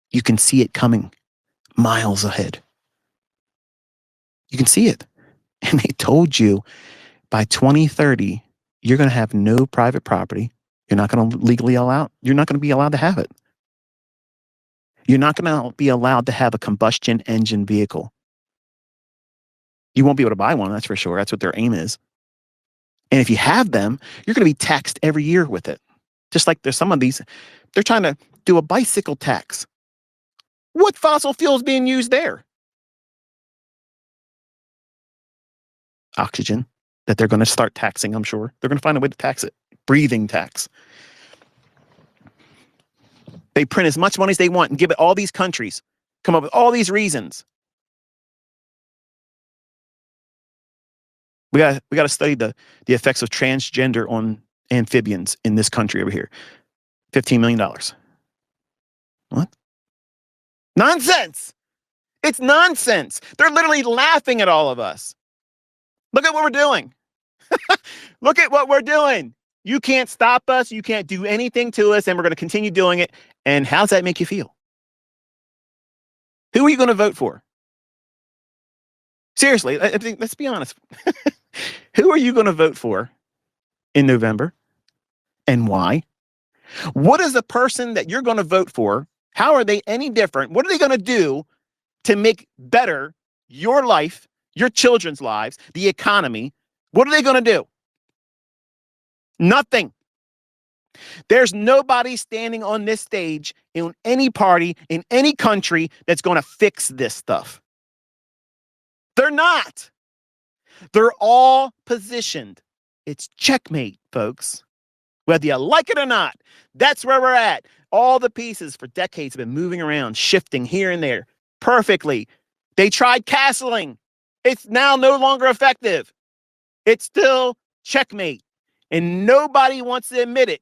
you can see it coming miles ahead. You can see it. And they told you by 2030, you're going to have no private property. You're not going to you're not going to be allowed to have it. You're not going to be allowed to have a combustion engine vehicle. You won't be able to buy one, that's for sure. That's what their aim is. And if you have them, you're going to be taxed every year with it. Just like there's some of these, they're trying to do a bicycle tax. What fossil fuel is being used there? Oxygen that they're going to start taxing, I'm sure. They're going to find a way to tax it. Breathing tax. They print as much money as they want and give it all these countries. Come up with all these reasons. We got to study the effects of transgender on amphibians in this country over here. $15 million. What? Nonsense. It's nonsense. They're literally laughing at all of us. Look at what we're doing. Look at what we're doing. You can't stop us. You can't do anything to us. And we're going to continue doing it. And how's that make you feel? Who are you going to vote for? Seriously, let's be honest. Who are you going to vote for in November? And why? What is the person that you're going to vote for? How are they any different? What are they going to do to make better your life, your children's lives, the economy? What are they going to do? Nothing. There's nobody standing on this stage in any party, in any country that's going to fix this stuff. They're not. They're all positioned. It's checkmate, folks. Whether you like it or not, that's where we're at. All the pieces for decades have been moving around, shifting here and there perfectly. They tried castling. It's now no longer effective. It's still checkmate. And nobody wants to admit it.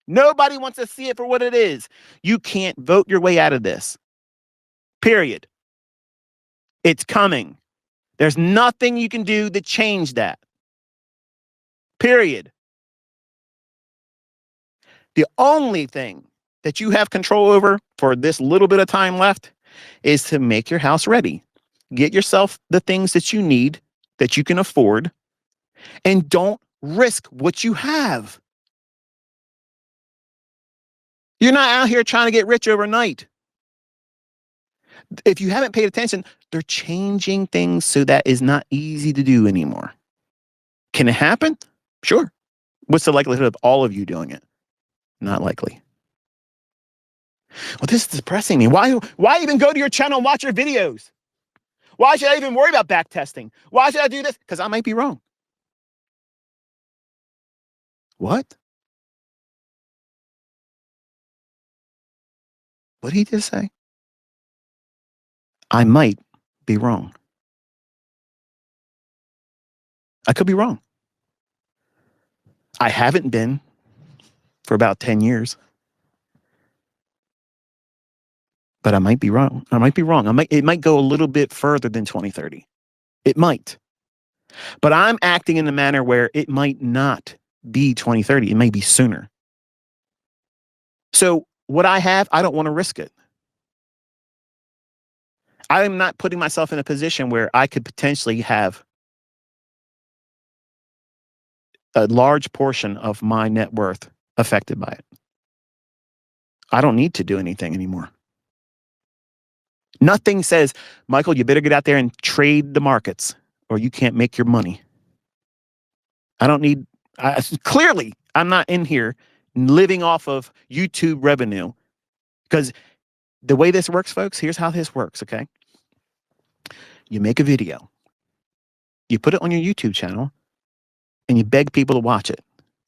Nobody wants to see it for what it is. You can't vote your way out of this. Period. It's coming. There's nothing you can do to change that. Period. The only thing that you have control over for this little bit of time left is to make your house ready. Get yourself the things that you need, that you can afford, and don't risk what you have. You're not out here trying to get rich overnight. If you haven't paid attention, they're changing things so that is not easy to do anymore. Can it happen? Sure. What's the likelihood of all of you doing it? Not likely. Well, this is depressing me. Why even go to your channel and watch your videos? Why should I even worry about back testing? Why should I do this? Because I might be wrong. What? What did he just say? I might be wrong. I could be wrong. I haven't been for about 10 years. But I might be wrong. I might be wrong. It might go a little bit further than 2030. It might. But I'm acting in a manner where it might not be 2030. It may be sooner. So what I have, I don't want to risk it. I am not putting myself in a position where I could potentially have a large portion of my net worth affected by it. I don't need to do anything anymore. Nothing says, Michael, you better get out there and trade the markets or you can't make your money. I don't need, clearly, I'm not in here living off of YouTube revenue because the way this works, folks, here's how this works, okay? You make a video, you put it on your YouTube channel, and you beg people to watch it,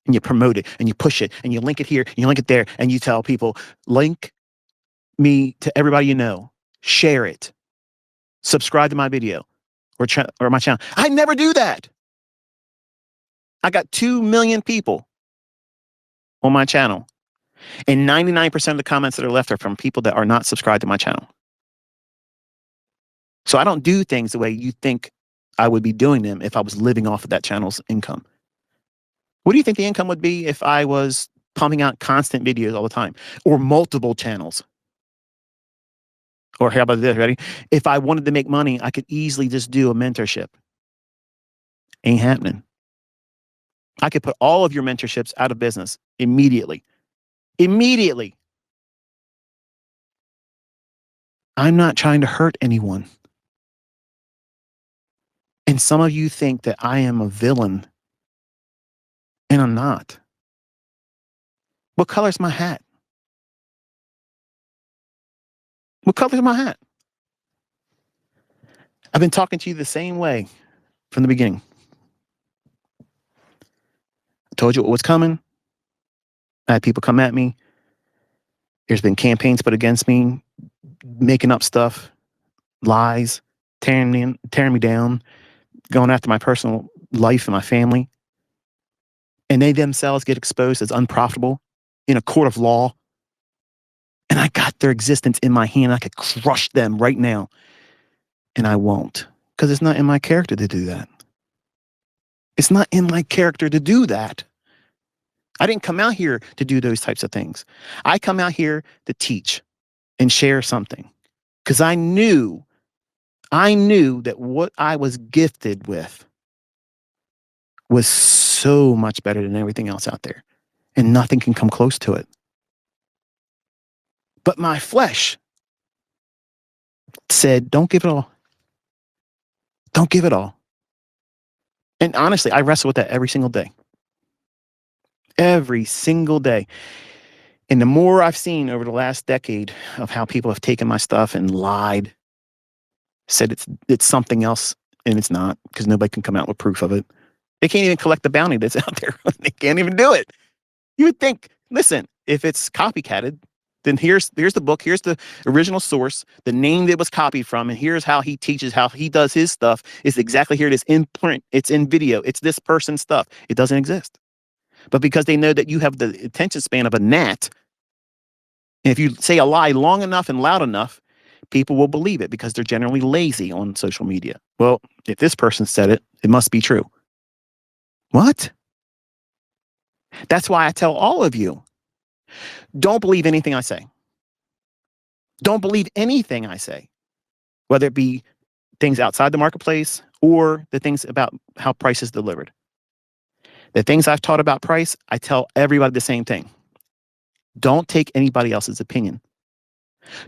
and you promote it, and you push it, and you link it here, and you link it there, and you tell people, link me to everybody you know. Share it. Subscribe to my video or my channel. I never do that. I got 2 million people on my channel. And 99% of the comments that are left are from people that are not subscribed to my channel. So I don't do things the way you think I would be doing them if I was living off of that channel's income. What do you think the income would be if I was pumping out constant videos all the time or multiple channels? Or how about this, ready? If I wanted to make money, I could easily just do a mentorship. Ain't happening. I could put all of your mentorships out of business immediately. Immediately. I'm not trying to hurt anyone. And some of you think that I am a villain. And I'm not. What color's my hat? What color's my hat? I've been talking to you the same way from the beginning. I told you what was coming. I had people come at me. There's been campaigns put against me, making up stuff, lies, tearing me down, going after my personal life and my family. And they themselves get exposed as unprofitable in a court of law. And I got their existence in my hand. I could crush them right now. And I won't. Because it's not in my character to do that. It's not in my character to do that. I didn't come out here to do those types of things. I come out here to teach and share something. Because I knew that what I was gifted with was so much better than everything else out there. And nothing can come close to it. But my flesh said, don't give it all. Don't give it all. And honestly, I wrestle with that every single day. Every single day. And the more I've seen over the last decade of how people have taken my stuff and lied, said it's something else, and it's not, because nobody can come out with proof of it. They can't even collect the bounty that's out there. They can't even do it. You would think, listen, if it's copycatted, then here's the book, here's the original source, the name that it was copied from, and here's how he teaches, how he does his stuff. Is exactly here. It is in print. It's in video. It's this person's stuff. It doesn't exist. But because they know that you have the attention span of a gnat, and if you say a lie long enough and loud enough, people will believe it because they're generally lazy on social media. Well, if this person said it, it must be true. What? That's why I tell all of you, don't believe anything I say. Don't believe anything I say, whether it be things outside the marketplace or the things about how price is delivered. The things I've taught about price, I tell everybody the same thing. Don't take anybody else's opinion.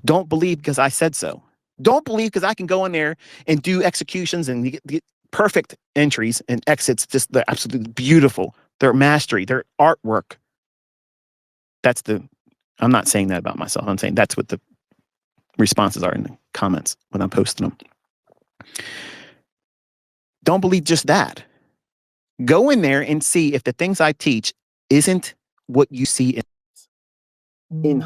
Don't believe because I said so. Don't believe because I can go in there and do executions and get perfect entries and exits. Just they're absolutely beautiful. Their mastery, their artwork. I'm not saying that about myself. I'm saying that's what the responses are in the comments when I'm posting them. Don't believe just that. Go in there and see if the things I teach isn't what you see in